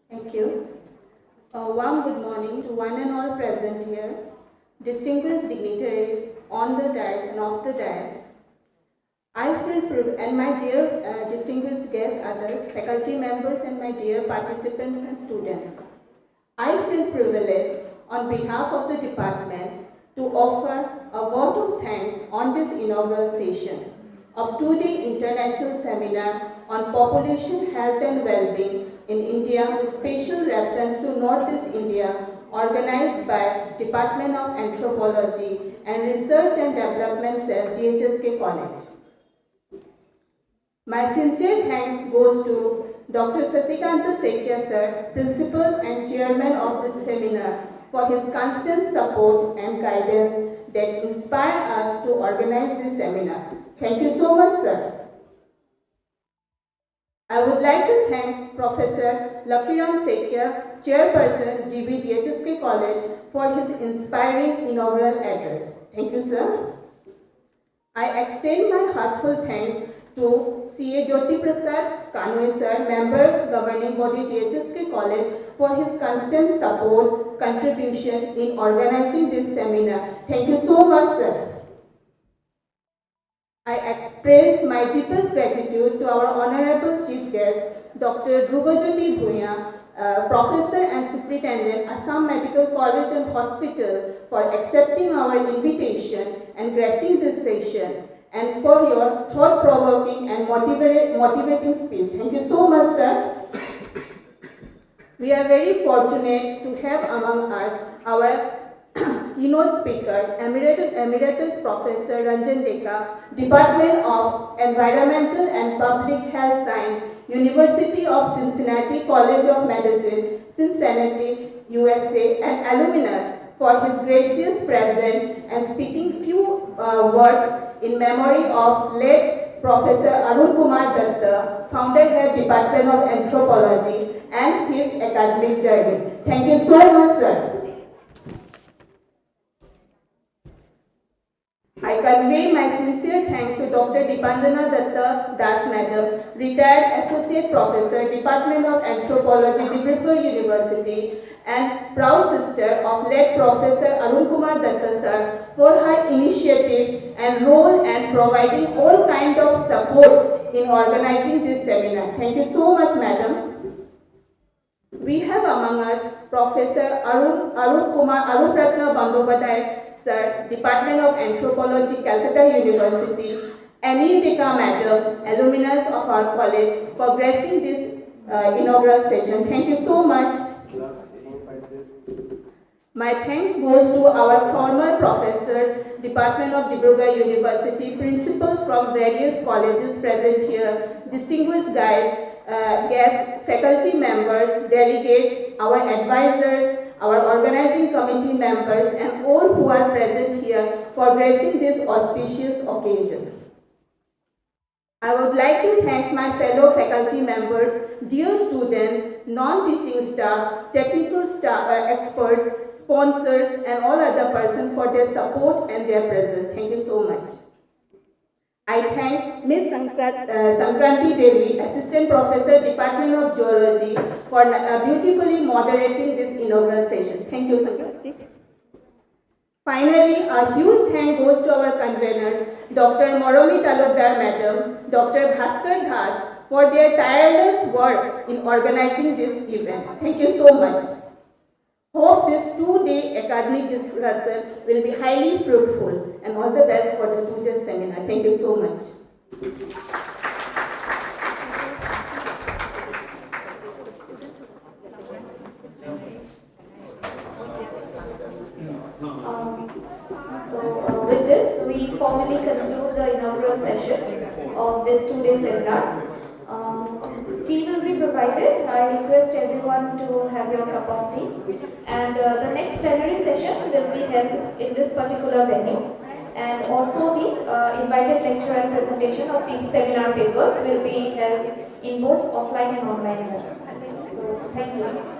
Thank you. A warm good morning to one and all present here, distinguished dignitaries on the dais and off the dais. I feel privileged, and my dear distinguished guests, others, faculty members, and my dear participants and students. I feel privileged on behalf of the department to offer a vote of thanks on this inaugural session of two-day international seminar on population health and well-being in India with special reference to Northeast India, organized by Department of Anthropology and Research and Development Cell, DHSK College. My sincere thanks goes to Dr. Sasikanta Sekia sir, Principal and Chairman of this seminar, for his constant support and guidance that inspire us to organize this seminar. Thank you so much, sir. I would like to thank Professor Lakhiram Sekia, Chairperson, GB DHSK College, for his inspiring inaugural address. Thank you, sir. I extend my heartfelt thanks to CA Jyoti Prasad Kanwe sir, Member Governing Body DHSK College, for his constant support, contribution in organizing this seminar. Thank you so much, sir. I express my deepest gratitude to our Honorable Chief Guest, Dr. Dibrugarh, Professor and Superintendent, Assam Medical College and Hospital, for accepting our invitation and gracing this session, and for your thought-provoking and motivating speech. Thank you so much, sir. We are very fortunate to have among us our Keynote speaker, Emeritus Professor Ranjan Deka, Department of Environmental and Public Health Science, University of Cincinnati College of Medicine, Cincinnati, USA, and alumnus, for his gracious presence and speaking few words in memory of late Professor Arun Kumar Datta, founder head Department of Anthropology, and his academic journey. Thank you so much, sir. I convey my sincere thanks to Dr. Deepanjana Datta Das Madam, retired Associate Professor, Department of Anthropology, Dibrugarh University, and proud sister of late Professor Arun Kumar Datta sir, for her initiative and role and providing all kind of support in organizing this seminar. Thank you so much, madam. We have among us Professor Arun Ratna Bandyopadhyay sir, Department of Anthropology, Calcutta University, Deka madam, alumnus of our college, for gracing this inaugural session. Thank you so much. My thanks goes to our former professors, Department of Dibrugarh University, principals from various colleges present here, distinguished guests, faculty members, delegates, our advisors, our organizing committee members, and all who are present here for gracing this auspicious occasion. I would like to thank my fellow faculty members, dear students, non-teaching staff, technical staff, experts, sponsors, and all other persons for their support and their presence. Thank you so much. I thank Ms. Sankranti Devi, Assistant Professor, Department of Geology, for beautifully moderating this inaugural session. Thank you, Sankranti. Finally, a huge thank goes to our conveners, Dr. Moromi Talukdar Madam, Dr. Bhaskar Das, for their tireless work in organizing this event. Thank you so much. Hope this two-day academic discussion will be highly fruitful, and all the best for the two-day seminar. Thank you so much. With this, we formally conclude the inaugural session of this two-day seminar. Tea will be provided. I request everyone to have your cup of tea. And the next plenary session will be held in this particular venue. And also the invited lecture and presentation of the seminar papers will be held in both offline and online mode. So, thank you.